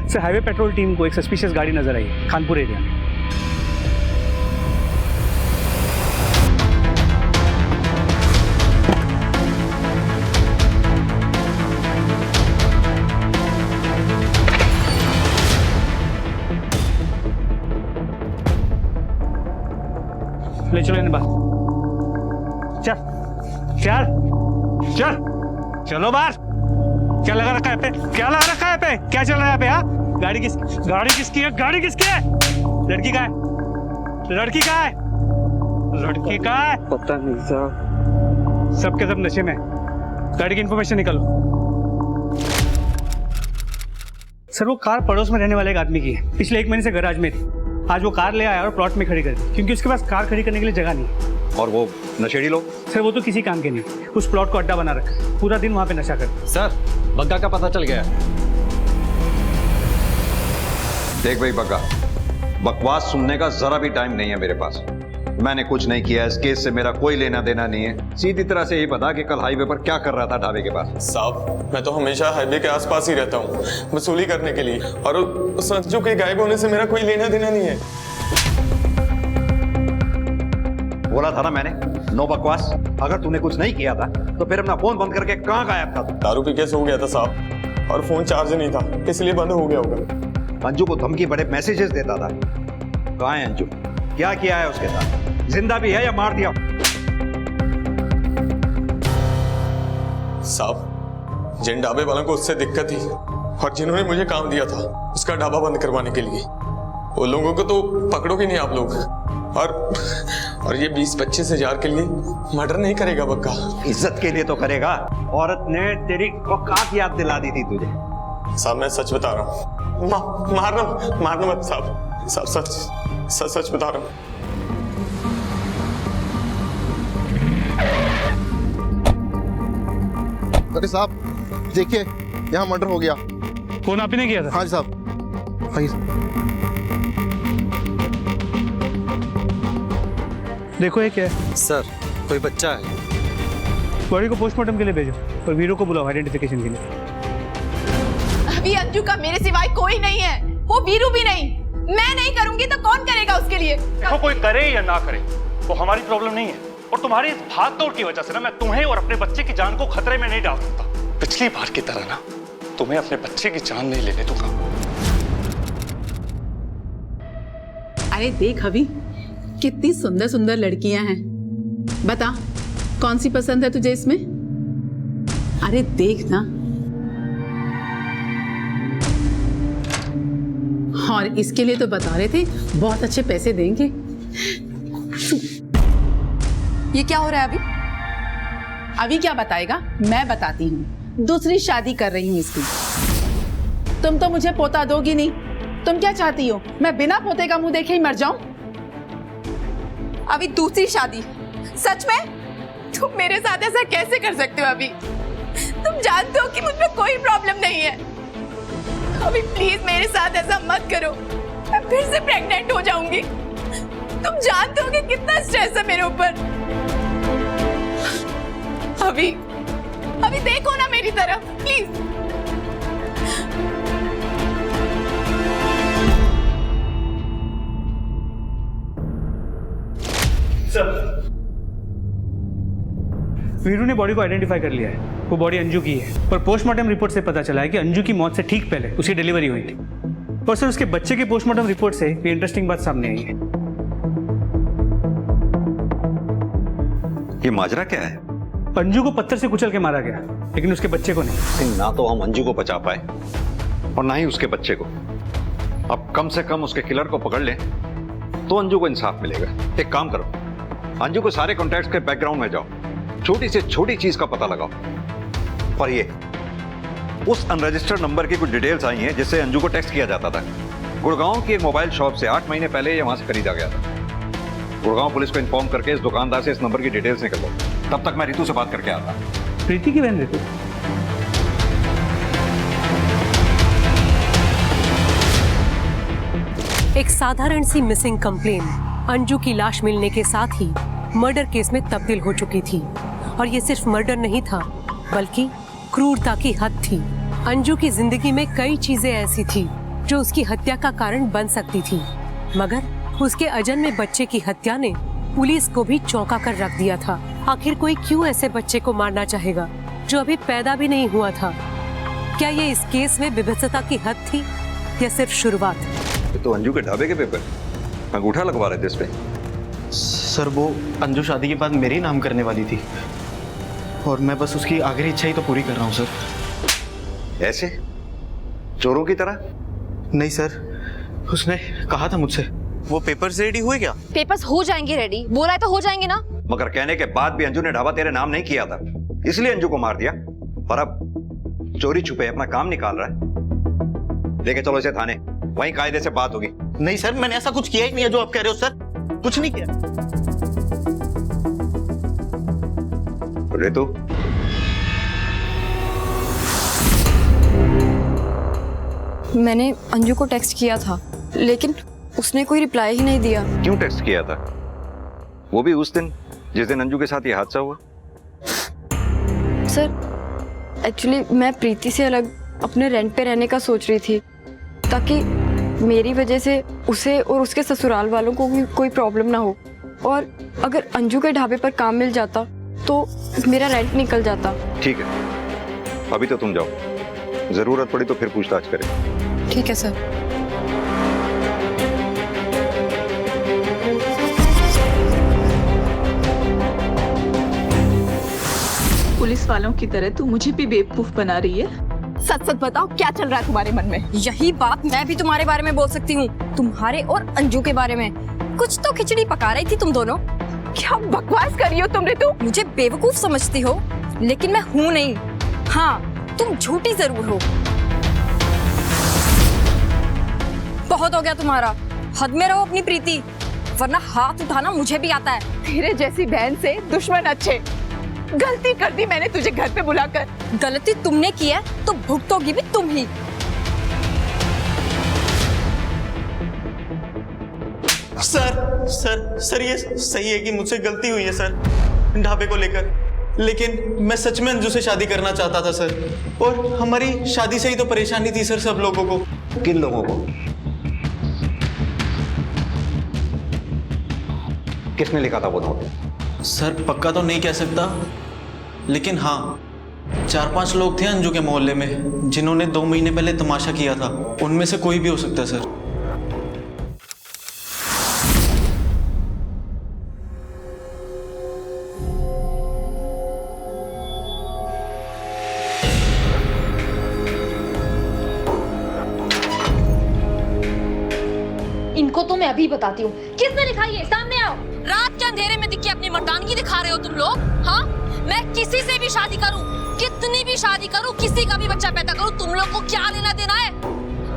सर, हाईवे पेट्रोल टीम को एक सस्पिशियस गाड़ी नजर आई है खानपुर एरिया में। ले चलो इन्हें बाहर। चल चल चल, चलो बाहर। क्या लगा रखा है पे? क्या लगा रखा है पे? क्या चल रहा है पे? हाँ, गाड़ी किसकी है? गाड़ी किसकी है? लड़की का है? लड़की का है? लड़की का है? पता नहीं साहब, सबके सब नशे में। गाड़ी की इंफॉर्मेशन निकालो। सर वो कार पड़ोस में रहने वाले एक आदमी की है, पिछले 1 महीने से गैराज में थी। आज वो कार ले आया और प्लॉट में खड़ी कर दी, क्योंकि उसके पास कार खड़ी करने के लिए जगह नहीं है। और वो नशेड़ी लोग? सर वो तो किसी काम के नहीं, उस प्लॉट को अड्डा बना रखा, पूरा दिन वहां पे नशा करते। सर बग्गा का पता चल गया। देख भाई बग्गा, बकवास सुनने का जरा भी टाइम नहीं है मेरे पास। मैंने कुछ नहीं किया, इस केस से मेरा कोई लेना देना नहीं है। सीधी तरह से ये बता कि कल हाईवे पर क्या कर रहा था ढाबे के पास? साहब मैं तो हमेशा हाईवे के आसपास ही रहता हूँ वसूली करने के लिए, और उस अंजू के गायब होने से मेरा कोई लेना देना नहीं है। बोला था ना मैंने, नो बकवास। अगर तूने कुछ नहीं किया था तो फिर अपना फोन बंद करके कहाँ गायब था? दारू पी के सो गया था साहब, और फोन चार्ज नहीं था, इसलिए बंद हो गया होगा। अंजू को धमकी बड़े मैसेजेस देता था। कहाँ है अंजू? क्या किया है उसके साथ? जिंदा भी है या मार दिया? साहब जिन ढाबे वालों को उससे दिक्कत थी और जिन्होंने मुझे काम दिया था उसका ढाबा बंद करवाने के लिए, वो लोगों को तो पकड़ोगे नहीं आप लोग। और ये 20-25 हजार के लिए मर्डर नहीं करेगा बग्गा। इज्जत के लिए तो करेगा। औरत ने तेरी औकात याद दिला दी थी तुझे। साहब मैं सच बता रहा हूँ, मारना मत साहब, सच बता रहा हूँ। अरे साहब देखिए, यहाँ मर्डर हो गया। कौन, आप ही ने किया था? हाँ जी साहब। हाँ जी देखो ये क्या है? सर कोई बच्चा है। बॉडी को पोस्टमार्टम के लिए भेजो और वीरो को बुलाओ आइडेंटिफिकेशन के लिए। अभी अंजू का मेरे सिवाय कोई नहीं है, वो वीरू भी नहीं। मैं नहीं करूंगी तो कौन करेगा उसके लिए? देखो कोई करे या ना करे, वो हमारी प्रॉब्लम नहीं है, और तुम्हारी इस भाग दौड़ की वजह से ना मैं तुम्हें और अपने बच्चे की जान को खतरे में नहीं डाल सकता। पिछली बार की तरह ना तुम्हें अपने बच्चे की जान नहीं लेने दूंगा। अरे देख अभी, कितनी सुंदर सुंदर लड़कियां हैं, बता कौन सी पसंद है तुझे इसमें? अरे देख ना। और इसके लिए तो बता रहे थे बहुत अच्छे पैसे देंगे। ये क्या हो रहा है अभी? अभी क्या बताएगा, मैं बताती हूँ। दूसरी शादी कर रही हूँ इसकी। तुम तो मुझे पोता दोगी नहीं, तुम क्या चाहती हो, मैं बिना पोते का मुंह देखे ही मर जाऊं? अभी दूसरी शादी? सच में? तुम मेरे साथ ऐसा कैसे कर सकते हो अभी? तुम जानते हो कि मुझ में कोई प्रॉब्लम नहीं है। अभी प्लीज मेरे साथ ऐसा मत करो, मैं फिर से प्रेग्नेंट हो जाऊंगी। तुम जानते हो कि कितना स्ट्रेस है मेरे ऊपर। अभी देखो ना मेरी तरफ प्लीज। सर, वीरू ने बॉडी को आइडेंटिफाई कर लिया है। वो बॉडी अंजू की है, पर पोस्टमार्टम रिपोर्ट से पता चला है कि अंजू की मौत से ठीक पहले उसकी डिलीवरी हुई थी। और सर, उसके बच्चे के पोस्टमार्टम रिपोर्ट से ये इंटरेस्टिंग बात सामने आई है। ये माजरा क्या है? अंजू को पत्थर से कुचल के मारा गया, लेकिन उसके बच्चे को नहीं। ना तो हम अंजू को बचा पाए और ना ही उसके बच्चे को। अब कम से कम उसके किलर को पकड़ लें तो अंजू को इंसाफ मिलेगा। एक काम करो, अंजू को सारे कॉन्टैक्ट्स के बैकग्राउंड में जाओ, छोटी से छोटी चीज का पता लगाओ। और ये उस अनरजिस्टर्ड नंबर की कुछ डिटेल्स आई हैं जिससे अंजू को टेक्स्ट किया जाता था। गुड़गांव की एक मोबाइल शॉप से 8 महीने पहले ये वहां से खरीदा गया था। गुड़गांव पुलिस को इन्फॉर्म करके इस दुकानदार से इस नंबर की डिटेल्स निकल लो। तब तक मैं रितु से बात करके आता। प्रीति की बहन रितु? एक साधारण सी मिसिंग कंप्लेन अंजू की लाश मिलने के साथ ही मर्डर केस में तब्दील हो चुकी थी। और ये सिर्फ मर्डर नहीं था, बल्कि क्रूरता की हद थी। अंजू की जिंदगी में कई चीजें ऐसी थी जो उसकी हत्या का कारण बन सकती थी, मगर उसके अजन्मे बच्चे की हत्या ने पुलिस को भी चौंका कर रख दिया था। आखिर कोई क्यों ऐसे बच्चे को मारना चाहेगा जो अभी पैदा भी नहीं हुआ था? क्या ये इस केस में विभत्सता की हद थी या सिर्फ शुरुआत? तो अंजू के ढाबे के पेपर अंगूठा लगवा रहे थे इस पे। सर, वो अंजू शादी के बाद मेरे ही नाम करने वाली थी और मैं बस उसकी आखिरी इच्छा ही तो पूरी कर रहा हूँ सर। ऐसे चोरों की तरह? नहीं सर, उसने कहा था मुझसे। वो पेपर्स रेडी हुए क्या? पेपर्स हो जाएंगे रेडी, बोला है तो हो जाएंगे ना। मगर कहने के बाद भी अंजू ने ढाबा तेरे नाम नहीं किया था, इसलिए अंजू को मार दिया। और अब चोरी छुपे अपना काम निकाल रहा है। लेके चलो इसे थाने, वहीं कायदे से बात होगी। नहीं सर, मैंने ऐसा कुछ किया ही नहीं है जो आप कह रहे हो सर। कुछ नहीं किया। रितु, मैंने अंजू को टेक्स्ट किया था, लेकिन उसने कोई रिप्लाई ही नहीं दिया। क्यों टेक्स्ट किया था? वो भी उस दिन जिस दिन अंजू के साथ ये हादसा हुआ। सर, एक्चुअली मैं प्रीति से अलग अपने रेंट पे रहने का सोच रही थी, ताकि मेरी वजह से उसे और उसके ससुराल वालों को भी कोई प्रॉब्लम ना हो। और अगर अंजू के ढाबे पर काम मिल जाता तो मेरा रेंट निकल जाता। ठीक है, अभी तो तुम जाओ, जरूरत पड़ी तो फिर पूछताछ करें। ठीक है सर। पुलिस वालों की तरह तू मुझे भी बेवकूफ बना रही है। सच सच बताओ, क्या चल रहा है तुम्हारे मन में? यही बात मैं भी तुम्हारे बारे में बोल सकती हूँ, तुम्हारे और अंजू के बारे में। कुछ तो खिचड़ी पका रही थी तुम दोनों। क्या बकवास कर रही हो तुम रितु? मुझे बेवकूफ समझती हो, लेकिन मैं हूँ नहीं। हाँ, तुम झूठी जरूर हो। बहुत हो गया तुम्हारा, हद में रहो अपनी प्रीति, वरना हाथ उठाना मुझे भी आता है। तेरे जैसी बहन से दुश्मन अच्छे। गलती कर दी मैंने तुझे घर पे बुलाकर। गलती तुमने की है तो भुगतोगी भी तुम ही। सर सर सर, ये सही है कि मुझसे गलती हुई है सर ढाबे को लेकर, लेकिन मैं सच में अंजू से शादी करना चाहता था सर। और हमारी शादी से ही तो परेशानी थी सर सब लोगों को। किन लोगों को? किसने लिखा था वो नोट? सर पक्का तो नहीं कह सकता, लेकिन हाँ 4-5 लोग थे अंजू के मोहल्ले में जिन्होंने 2 महीने पहले तमाशा किया था। उनमें से कोई भी हो सकता है सर। इनको तो मैं अभी बताती हूँ किसने लिखा ये, सामने आओ। रात के अंधेरे में दिख के अपनी मर्दानगी दिखा रहे हो तुम लोग। हाँ, मैं किसी से भी शादी करूँ, कितनी भी शादी करूँ, किसी का भी बच्चा पैदा करूँ, तुम लोग को क्या लेना देना है?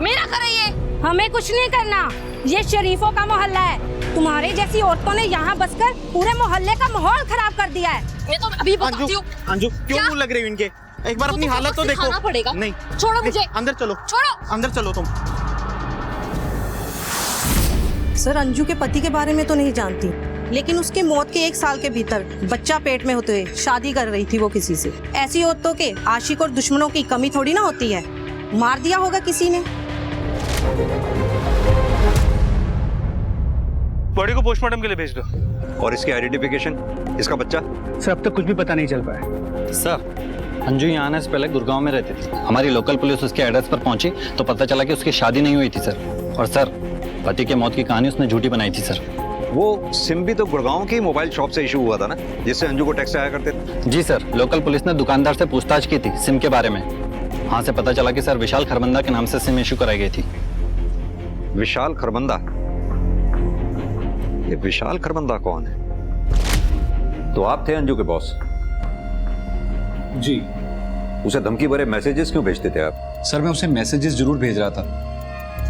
मेरा घर है ये। हमें कुछ नहीं करना, ये शरीफों का मोहल्ला है। तुम्हारे जैसी औरतों ने यहाँ बसकर पूरे मोहल्ले का माहौल खराब कर दिया है। मैं तो अभी बताती हूँ। अंजू क्यों मुंह लग रही हो इनके? एक बार अपनी हालत तो देखो। पड़ेगा। नहीं छोड़ो मुझे। अंदर चलो, छोड़ो। अंदर चलो तुम। सर अंजू के पति के बारे में तो नहीं जानती, लेकिन उसके मौत के 1 साल के भीतर बच्चा पेट में होते हुए शादी कर रही थी वो किसी से। ऐसी औरतों के आशिक और दुश्मनों की कमी थोड़ी ना होती है। मार दिया होगा किसी ने। बॉडी को पोस्टमार्टम के लिए भेज दो। और इसकी आइडेंटिफिकेशन, इसका बच्चा? सर अब तक कुछ भी पता नहीं चल पाया। सर अंजू यहाँ आने से पहले गुड़गांव में रहती थी। हमारी लोकल पुलिस उसके एड्रेस पर पहुंची तो पता चला कि उसकी शादी नहीं हुई थी सर। और सर पति के मौत की कहानी उसने झूठी बनाई थी सर। वो सिम भी तो गुड़गांव की मोबाइल शॉप से इशू हुआ था ना, जिससे अंजू को टेक्स्ट आया करते थे? जी सर, लोकल पुलिस ने दुकानदार से पूछताछ की थी सिम के बारे में। वहाँ से पता चला कि सर विशाल खरबंदा के नाम से सिम इशू कराई गई थी। विशाल खरबंदा? ये विशाल खरबंदा कौन है? तो आप थे अंजू के बॉस? जी। उसे धमकी भरे मैसेजेस क्यों भेजते थे आप? सर मैं उसे मैसेजेस जरूर भेज रहा था,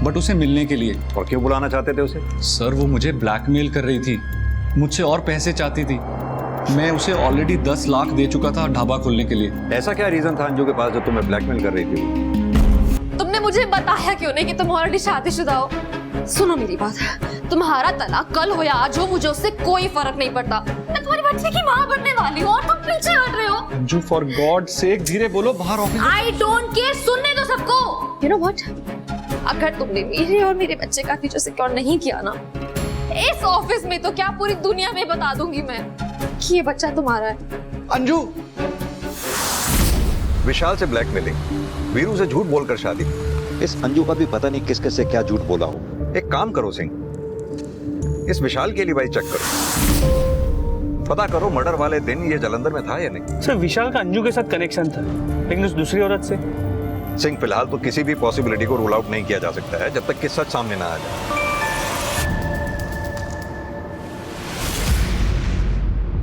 बट उसे मिलने के लिए। और क्यों बुलाना चाहते थे उसे? सर वो मुझे ब्लैकमेल कर रही थी, मुझसे और पैसे चाहती थी। मैं उसे ऑलरेडी 10 लाख दे चुका था ढाबा खोलने के लिए। ऐसा क्या रीजन था अंजू के पास जो तुम्हें ब्लैकमेल कर रही थी? तुमने मुझे बताया क्यों नहीं कि तुम ऑलरेडी शादीशुदा हो? सुनो मेरी बात, तुम्हारा तलाक कल हो या आज हो, मुझे उससे कोई फर्क नहीं पड़ता। मैं तुम्हारे बच्चे की माँ बनने वाली हूँ और तुम पीछे हट रहे हो। अंजू फॉर गॉड सेक धीरे बोलो, बाहर ऑफिस। I don't care, सुनने दो सबको। You know what? अगर तुमने मेरे और मेरे बच्चे का फ्यूचर सिक्योर नहीं किया ना, इस ऑफिस में तो क्या पूरी दुनिया में बता दूंगी मैं कि ये बच्चा तुम्हारा है। अंजू! विशाल से ब्लैकमेलिंग, वीरू से झूठ बोलकर शादी। इस अंजू का भी पता नहीं किस किस से क्या झूठ बोला हो। एक काम करो सिंह, इस विशाल के लिए भाई चेक करो, पता करो मर्डर वाले दिन ये जलंधर में था या नहीं। सर विशाल का अंजू के साथ कनेक्शन था, लेकिन उस दूसरी औरत से। सिंह फिलहाल तो किसी भी पॉसिबिलिटी को रूल आउट नहीं किया जा सकता है जब तक कि सच सामने ना आ जाए।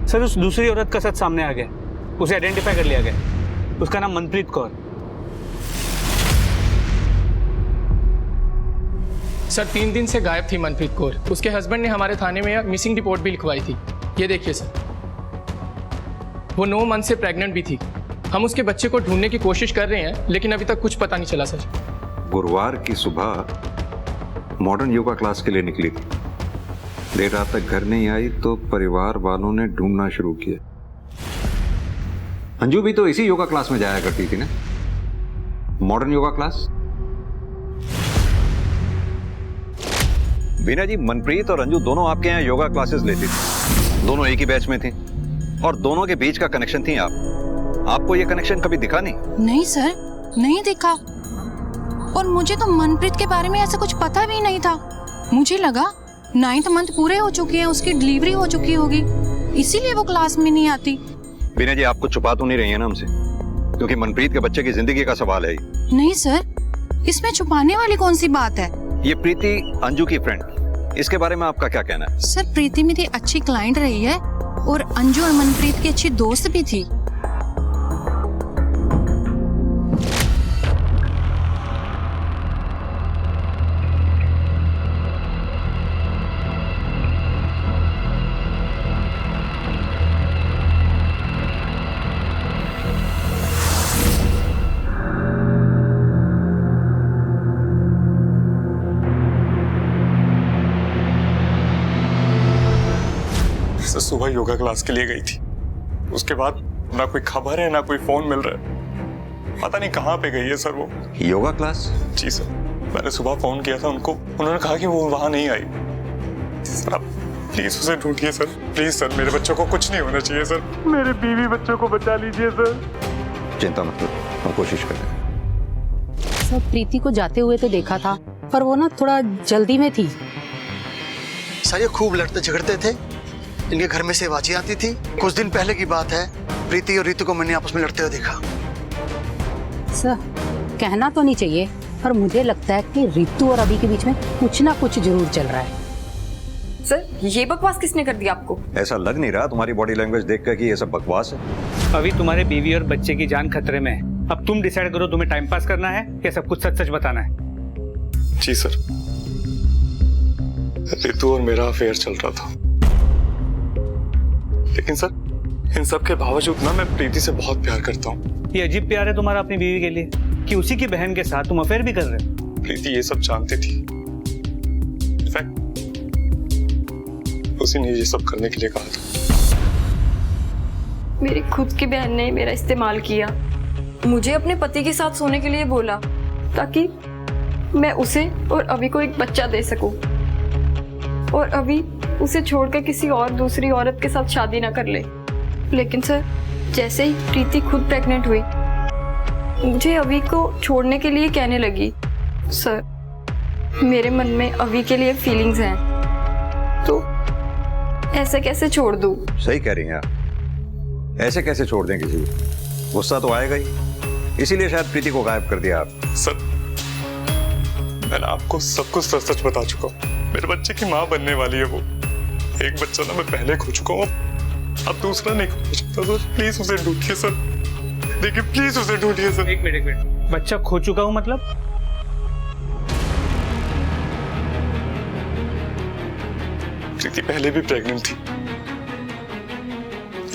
सर उस दूसरी औरत का सच सामने आ गया, उसे आइडेंटिफाई कर लिया गया। उसका नाम मनप्रीत कौर। सर 3 दिन से गायब थी मनप्रीत कौर। उसके हस्बैंड ने हमारे थाने में मिसिंग रिपोर्ट भी लिखवाई थी। ये देखिए सर, वो 9 मंथ से प्रेग्नेंट भी थी। हम उसके बच्चे को ढूंढने की कोशिश कर रहे हैं, लेकिन अभी तक कुछ पता नहीं चला सर। गुरुवार की सुबह मॉडर्न योगा क्लास के लिए निकली थी, देर रात तक घर नहीं आई तो परिवार वालों ने ढूंढना शुरू किया। अंजू भी तो इसी योगा क्लास में जाया करती थी ना, मॉडर्न योगा क्लास। बीना जी, मनप्रीत और अंजू दोनों आपके यहाँ योगा क्लासेस लेती थी, दोनों एक ही बैच में थी और दोनों के बीच का कनेक्शन थी आपको ये कनेक्शन कभी दिखा नहीं? नहीं सर, नहीं दिखा। और मुझे तो मनप्रीत के बारे में ऐसा कुछ पता भी नहीं था। मुझे लगा 9th मंथ पूरे हो चुके हैं, उसकी डिलीवरी हो चुकी होगी, इसीलिए वो क्लास में नहीं आती। बीना जी, आपको छुपा तो नहीं रही है ना हमसे, क्योंकि मनप्रीत के बच्चे की जिंदगी का सवाल है। नहीं सर, इसमें छुपाने वाली कौन सी बात है? ये प्रीति अंजू की फ्रेंड, इसके बारे में आपका क्या कहना है? सर प्रीति मेरी अच्छी क्लाइंट रही है और अंजू और मनप्रीत की अच्छी दोस्त भी थी। सुबह योगा क्लास के लिए गई थी, उसके बाद ना कोई खबर है ना कोई फोन मिल रहा है, पता नहीं कहाँ पे गई है सर वो। योगा क्लास? जी सर, मैंने सुबह फोन किया था उनको, उन्होंने कहा कि वो वहां नहीं आई। सर आप प्लीज उसे ढूंढिए सर, प्लीज सर, मेरे बच्चों को कुछ नहीं होना चाहिए सर। मेरे बीवी बच्चों को बचा लीजिए सर। चिंता मत करो, हम कोशिश करें। सब प्रीति को जाते हुए तो देखा था, पर वो ना थोड़ा जल्दी में थी। सर ये खूब लड़ते झगड़ते थे, इनके घर में से आवाजें आती थी। कुछ दिन पहले की बात है, प्रीति और ऋतु को मैंने आपस में लड़ते हुए देखा। सर कहना तो नहीं चाहिए, पर मुझे लगता है कि ऋतु और अभी के बीच में कुछ ना कुछ जरूर चल रहा है। सर ये बकवास किसने कर दिया आपको? ऐसा लग नहीं रहा तुम्हारी बॉडी लैंग्वेज देख कर कि ये सब बकवास है। अभी तुम्हारे बीवी और बच्चे की जान खतरे में है। अब तुम डिसाइड करो, तुम्हें टाइम पास करना है या सब कुछ सच सच बताना है। जी सर, ऋतु और मेरा अफेयर चल रहा था, लेकिन सर इन सब के बावजूद ना मैं प्रीति से बहुत प्यार करता हूँ। ये अजीब प्यार है तुम्हारा अपनी बीवी के लिए कि उसी की बहन के साथ तुम अफेयर भी कर रहे हो। प्रीति ये सब जानती थी, इनफैक्ट उसी ने ये सब करने के लिए कहा था। मेरी खुद की बहन ने मेरा इस्तेमाल किया, मुझे अपने पति के साथ सोने के लिए बोला ताकि मैं उसे और अभी को एक बच्चा दे सकूं, और अभी उसे छोड़कर किसी और दूसरी औरत के साथ शादी ना कर ले। लेकिन सर जैसे ही प्रीति खुद प्रेग्नेंट हुई, मुझे अभी को छोड़ने के लिए कहने लगी। सर मेरे मन में अभी के लिए फीलिंग्स हैं, तो ऐसे कैसे छोड़ दूं? सही कह रही हैं आप, ऐसे कैसे छोड़ दें किसी को? गुस्सा तो आएगा ही, इसीलिए शायद प्रीति को गायब कर दिया आप। सर मैंने आपको सब कुछ सच सच बता चुका हूँ। मेरे बच्चे की माँ बनने वाली है वो। एक बच्चा ना मैं पहले खो चुका हूँ, अब दूसरा नहीं खो सकता सर। प्लीज उसे ढूंढिए सर, देखिए प्लीज उसे ढूंढिए सर। एक मिनट, बच्चा खो चुका हूँ मतलब? प्रीति पहले भी प्रेग्नेंट थी,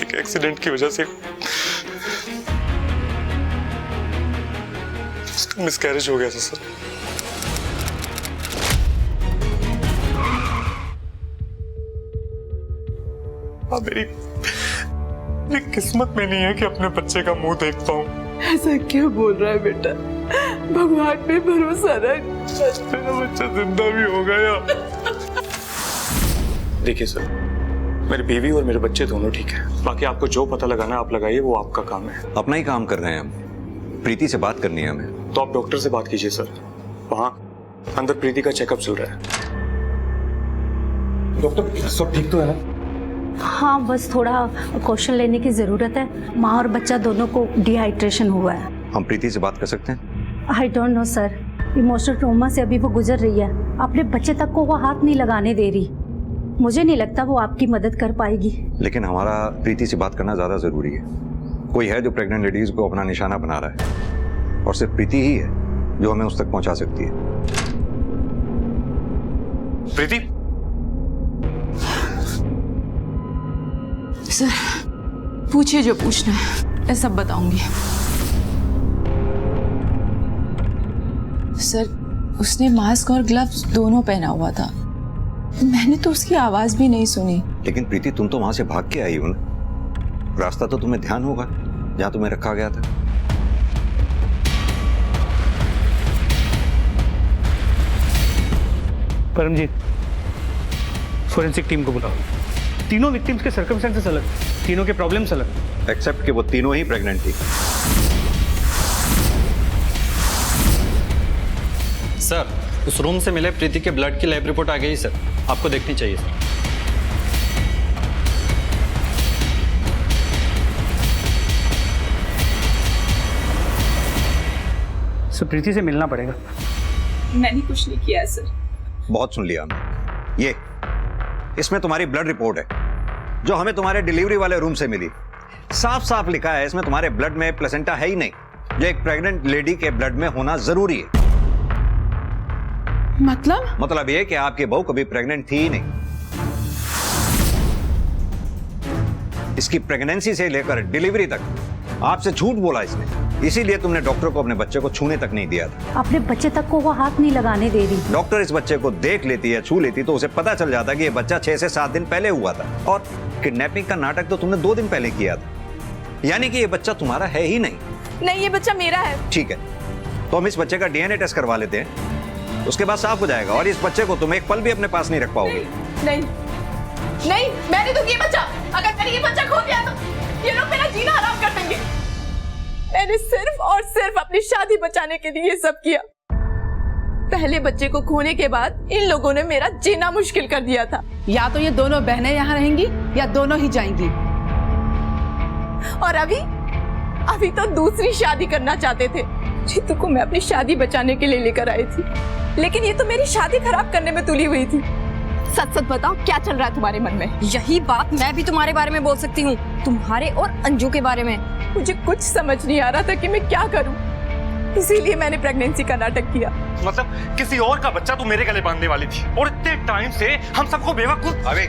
एक एक्सीडेंट की वजह से उसका मिसकैरेज हो गया था सर। अब मेरी किस्मत में नहीं है कि अपने बच्चे का मुंह देख पाऊं। ऐसा क्यों बोल रहा है बेटा? भगवान पे भरोसा रख, मेरा बच्चा जिंदा भी हो गया। देखिए सर, मेरी बीवी और मेरे बच्चे दोनों ठीक है। बाकी आपको जो पता लगाना आप लगाइए, वो आपका काम है। अपना ही काम कर रहे हैं हम, प्रीति से बात करनी है हमें। तो आप डॉक्टर से बात कीजिए सर, वहाँ अंदर प्रीति का चेकअप चल रहा है। डॉक्टर सब ठीक तो है ना? हाँ बस थोड़ा क्वेश्चन लेने की जरूरत है। माँ और बच्चा दोनों को डिहाइड्रेशन हुआ है। हम प्रीति से बात कर सकते हैं? I don't know sir, emotional trauma से अभी वो गुजर रही है। अपने बच्चे तक को वो हाथ नहीं लगाने दे रही। मुझे नहीं लगता वो आपकी मदद कर पाएगी। लेकिन हमारा प्रीति से बात करना ज्यादा जरूरी है। कोई है जो प्रेग्नेंट लेडीज को अपना निशाना बना रहा है, और सिर्फ प्रीति ही है जो हमें उस तक पहुंचा सकती है। प्रीति सर पूछिए जो पूछना है, मैं सब बताऊंगी। सर उसने मास्क और ग्लव्स दोनों पहना हुआ था, मैंने तो उसकी आवाज भी नहीं सुनी। लेकिन प्रीति तुम तो वहां से भाग के आई हो ना, रास्ता तो तुम्हें ध्यान होगा जहां तुम्हें रखा गया था। परमजीत, फोरेंसिक टीम को बुलाओ। तीनों विक्टिम्स के सर्कमस्टेंसेस अलग, तीनों के प्रॉब्लम्स अलग। एक्सेप्ट कि वो तीनों ही प्रेग्नेंट थी। सर उस रूम से मिले प्रीति के ब्लड की लैब रिपोर्ट आ गई सर, आपको देखनी चाहिए सर। सर प्रीति से मिलना पड़ेगा। मैंने कुछ नहीं किया सर। बहुत सुन लिया हमने। ये इसमें तुम्हारी ब्लड रिपोर्ट है जो हमें तुम्हारे डिलीवरी वाले रूम से मिली। साफ साफ लिखा है इसमें तुम्हारे ब्लड में प्लेसेंटा है ही नहीं, जो एक प्रेग्नेंट लेडी के ब्लड में होना जरूरी है। मतलब ये कि आपकी बहू कभी प्रेग्नेंट थी ही नहीं। इसकी प्रेगनेंसी से लेकर डिलीवरी तक आपसे झूठ बोला इसने, इसीलिए तुमने डॉक्टर को अपने बच्चे को छूने तक नहीं दिया था। अपने बच्चे तक को वो हाथ नहीं लगाने दे रही। डॉक्टर इस बच्चे को देख लेती है, छू लेती तो उसे पता चल जाता कि ये बच्चा 6 से 7 दिन पहले हुआ था, और किडनैपिंग का नाटक तो तुमने 2 दिन पहले किया था। यानी कि ये बच्चा तुम्हारा है ही नहीं। नहीं, ये बच्चा मेरा है। ठीक है, तो हम इस बच्चे का डीएनए टेस्ट करवा लेते हैं, उसके बाद साफ हो जाएगा, और इस बच्चे को तुम एक पल भी अपने पास नहीं रख पाओगे। नहीं, नहीं, मैं नहीं दूंगी ये बच्चा। अगर मैंने ये बच्चा खो दिया तो ये लोग मेरा जीना हराम कर देंगे। मैंने सिर्फ और सिर्फ अपनी शादी बचाने के लिए ये सब किया। पहले बच्चे को खोने के बाद इन लोगों ने मेरा जीना मुश्किल कर दिया था। या तो ये दोनों बहनें यहाँ रहेंगी या दोनों ही जाएंगी। और अभी तो दूसरी शादी करना चाहते थे। जीतू को मैं अपनी शादी बचाने के लिए लेकर आई थी, लेकिन ये तो मेरी शादी खराब करने में तुली हुई थी। सच सच बताओ, क्या चल रहा है तुम्हारे मन में? यही बात मैं भी तुम्हारे बारे में बोल सकती हूँ, तुम्हारे और अंजू के बारे में। मुझे कुछ समझ नहीं आ रहा था कि मैं क्या करूँ, इसीलिए मैंने प्रेगनेंसी का नाटक किया। मतलब किसी और का बच्चा तू मेरे गले बांधने वाली थी और इतने टाइम से हम सबको बेवकूफ। अबे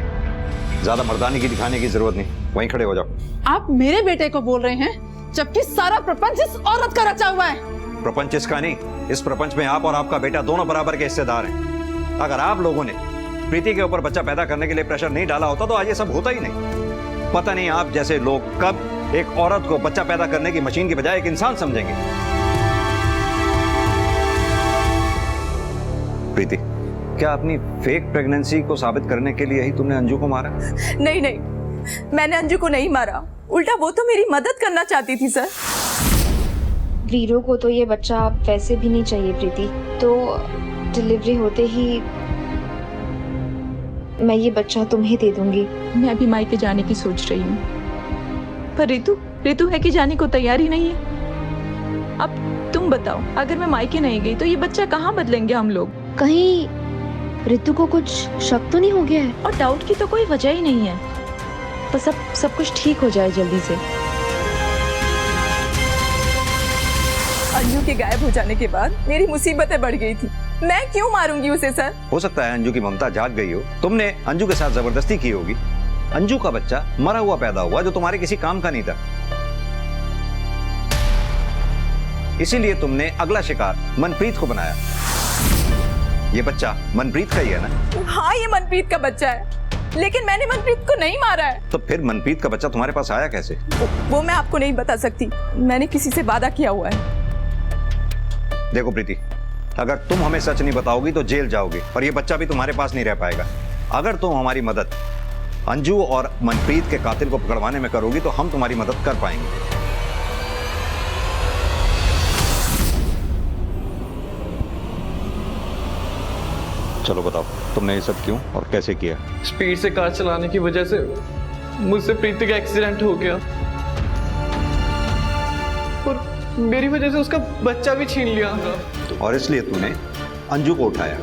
ज्यादा मर्दानी की दिखाने की जरूरत नहीं, वहीं खड़े हो जाओ। आप मेरे बेटे को बोल रहे हैं जबकि सारा प्रपंच इस औरत का रचा हुआ है। प्रपंच इसका नहीं, इस प्रपंच में आप और आपका बेटा दोनों बराबर के हिस्सेदार हैं। अगर आप लोगों ने प्रीति के ऊपर बच्चा पैदा करने के लिए प्रेशर नहीं डाला होता तो आज ये सब होता ही नहीं। पता नहीं आप जैसे लोग कब एक औरत को बच्चा पैदा करने की मशीन की बजाय एक इंसान समझेंगे। प्रीति, क्या अपनी फेक प्रेगनेंसी को साबित करने के लिए ही तुमने अंजू को मारा? नहीं, मैंने अंजू को नहीं मारा, उल्टा वो तो मेरी मदद करना चाहती थी सर। वीरू को तो ये बच्चा वैसे भी नहीं चाहिए प्रीति, तो डिलीवरी होते ही मैं ये बच्चा तुम्हें दे दूंगी। मैं भी मायके जाने की सोच रही हूँ, पर रितु है कि जाने को तैयार ही नहीं है। अब तुम बताओ, अगर मैं मायके नहीं गई तो ये बच्चा कहाँ बदलेंगे हम लोग? कहीं रितु को कुछ शक तो नहीं हो गया है? और डाउट की तो कोई वजह ही नहीं है, बस अब सब कुछ ठीक हो जाए जल्दी से। अंजू के गायब हो जाने के बाद मेरी मुसीबतें बढ़ गई थी। मैं क्यों मारूंगी उसे सर? हो सकता है अंजू की ममता जाग गई हो, तुमने अंजू के साथ जबरदस्ती की होगी। अंजू का बच्चा मरा हुआ पैदा हुआ जो तुम्हारे किसी काम का नहीं था, इसीलिए तुमने अगला शिकार मनप्रीत को बनाया। ये बच्चा मनप्रीत का ही है ना? हाँ, ये मनप्रीत का बच्चा है, लेकिन मैंने मनप्रीत को नहीं मारा है। तो फिर मनप्रीत का बच्चा तुम्हारे पास आया कैसे? वो मैं आपको नहीं बता सकती, मैंने किसी से वादा किया हुआ है। देखो प्रीति, अगर तुम हमें सच नहीं बताओगी तो जेल जाओगी और ये बच्चा भी तुम्हारे पास नहीं रह पाएगा। अगर तुम हमारी मदद अंजू और मनप्रीत के कातिल को पकड़वाने में करोगी तो हम तुम्हारी मदद कर पाएंगे। चलो बताओ, तुमने ये सब क्यों और कैसे किया? स्पीड से कार चलाने की वजह से मुझसे प्रीति का एक्सीडेंट हो गया और मेरी वजह से उसका बच्चा भी छीन लिया। और इसलिए तूने अंजू को उठाया।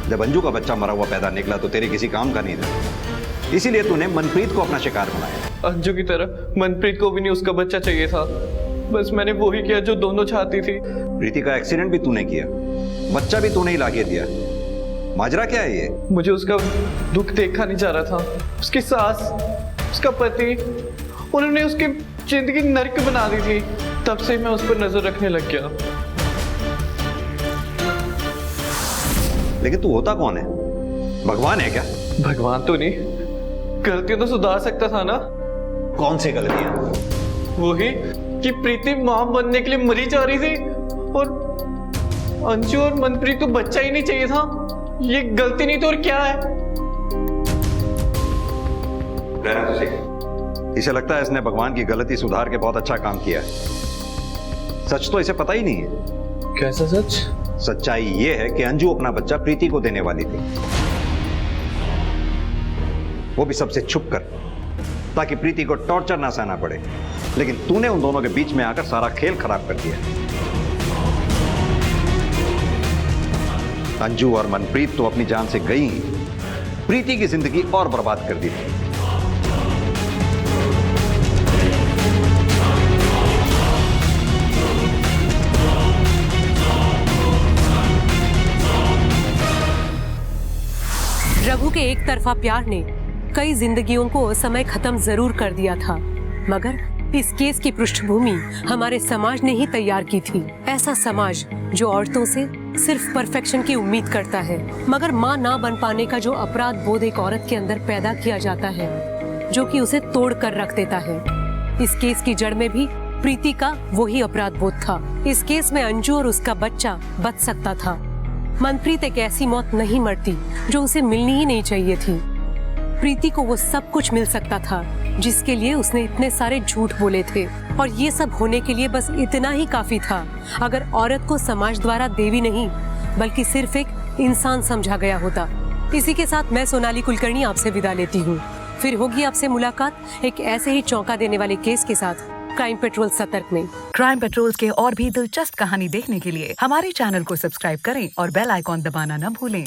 जब अंजू का बच्चा मरा हुआ पैदा निकला तो तेरे किसी काम का नहीं था, इसीलिए तूने मनप्रीत को अपना शिकार बनाया। अंजू की तरह मनप्रीत को भी नहीं उसका बच्चा चाहिए था, बस मैंने वो ही किया जो दोनों चाहती थी। प्रीति का एक्सीडेंट भी तूने किया, बच्चा भी तूने ही लाके दिया। माजरा क्या है ये? मुझे उसका दुख देखा नहीं जा रहा था। उसकी सास, उसका पति, उन्होंने उसकी जिंदगी नर्क बना दी थी। तब से मैं उस पर नजर रखने लग गया। लेकिन तू होता कौन है? भगवान है क्या? भगवान तो नहीं, गलतियां तो सुधार सकता था ना। कौन सी गलतियां? वही कि प्रीति मां बनने के लिए मरी जा रही थी और अंजू और मनप्रीत को बच्चा ही नहीं चाहिए था। ये गलती नहीं तो और क्या है? इसे लगता है इसने भगवान की गलती सुधार के बहुत अच्छा काम किया है। सच तो इसे पता ही नहीं है। कैसा सच? सच्चाई ये है कि अंजू अपना बच्चा प्रीति को देने वाली थी, वो भी सबसे छुप कर, ताकि प्रीति को टॉर्चर ना सहना पड़े। लेकिन तूने उन दोनों के बीच में आकर सारा खेल खराब कर दिया। अंजू और मनप्रीत तो अपनी जान से गई, प्रीति की जिंदगी और बर्बाद कर दी थी। रघु के एक तरफा प्यार ने कई जिंदगियों को असमय खत्म जरूर कर दिया था, मगर इस केस की पृष्ठभूमि हमारे समाज ने ही तैयार की थी। ऐसा समाज जो औरतों से सिर्फ परफेक्शन की उम्मीद करता है, मगर मां ना बन पाने का जो अपराध बोध एक औरत के अंदर पैदा किया जाता है, जो कि उसे तोड़ कर रख देता है। इस केस की जड़ में भी प्रीति का वही अपराध बोध था। इस केस में अंजू और उसका बच्चा बच सकता था। मनप्रीत एक ऐसी मौत नहीं मरती जो उसे मिलनी ही नहीं चाहिए थी। प्रीति को वो सब कुछ मिल सकता था जिसके लिए उसने इतने सारे झूठ बोले थे, और ये सब होने के लिए बस इतना ही काफी था अगर औरत को समाज द्वारा देवी नहीं बल्कि सिर्फ एक इंसान समझा गया होता। इसी के साथ मैं सोनाली कुलकर्णी आपसे विदा लेती हूँ। फिर होगी आपसे मुलाकात एक ऐसे ही चौंका देने वाले केस के साथ क्राइम पेट्रोल सतर्क में। क्राइम पेट्रोल के और भी दिलचस्प कहानी देखने के लिए हमारे चैनल को सब्सक्राइब करें और बेल आइकॉन दबाना न भूलें।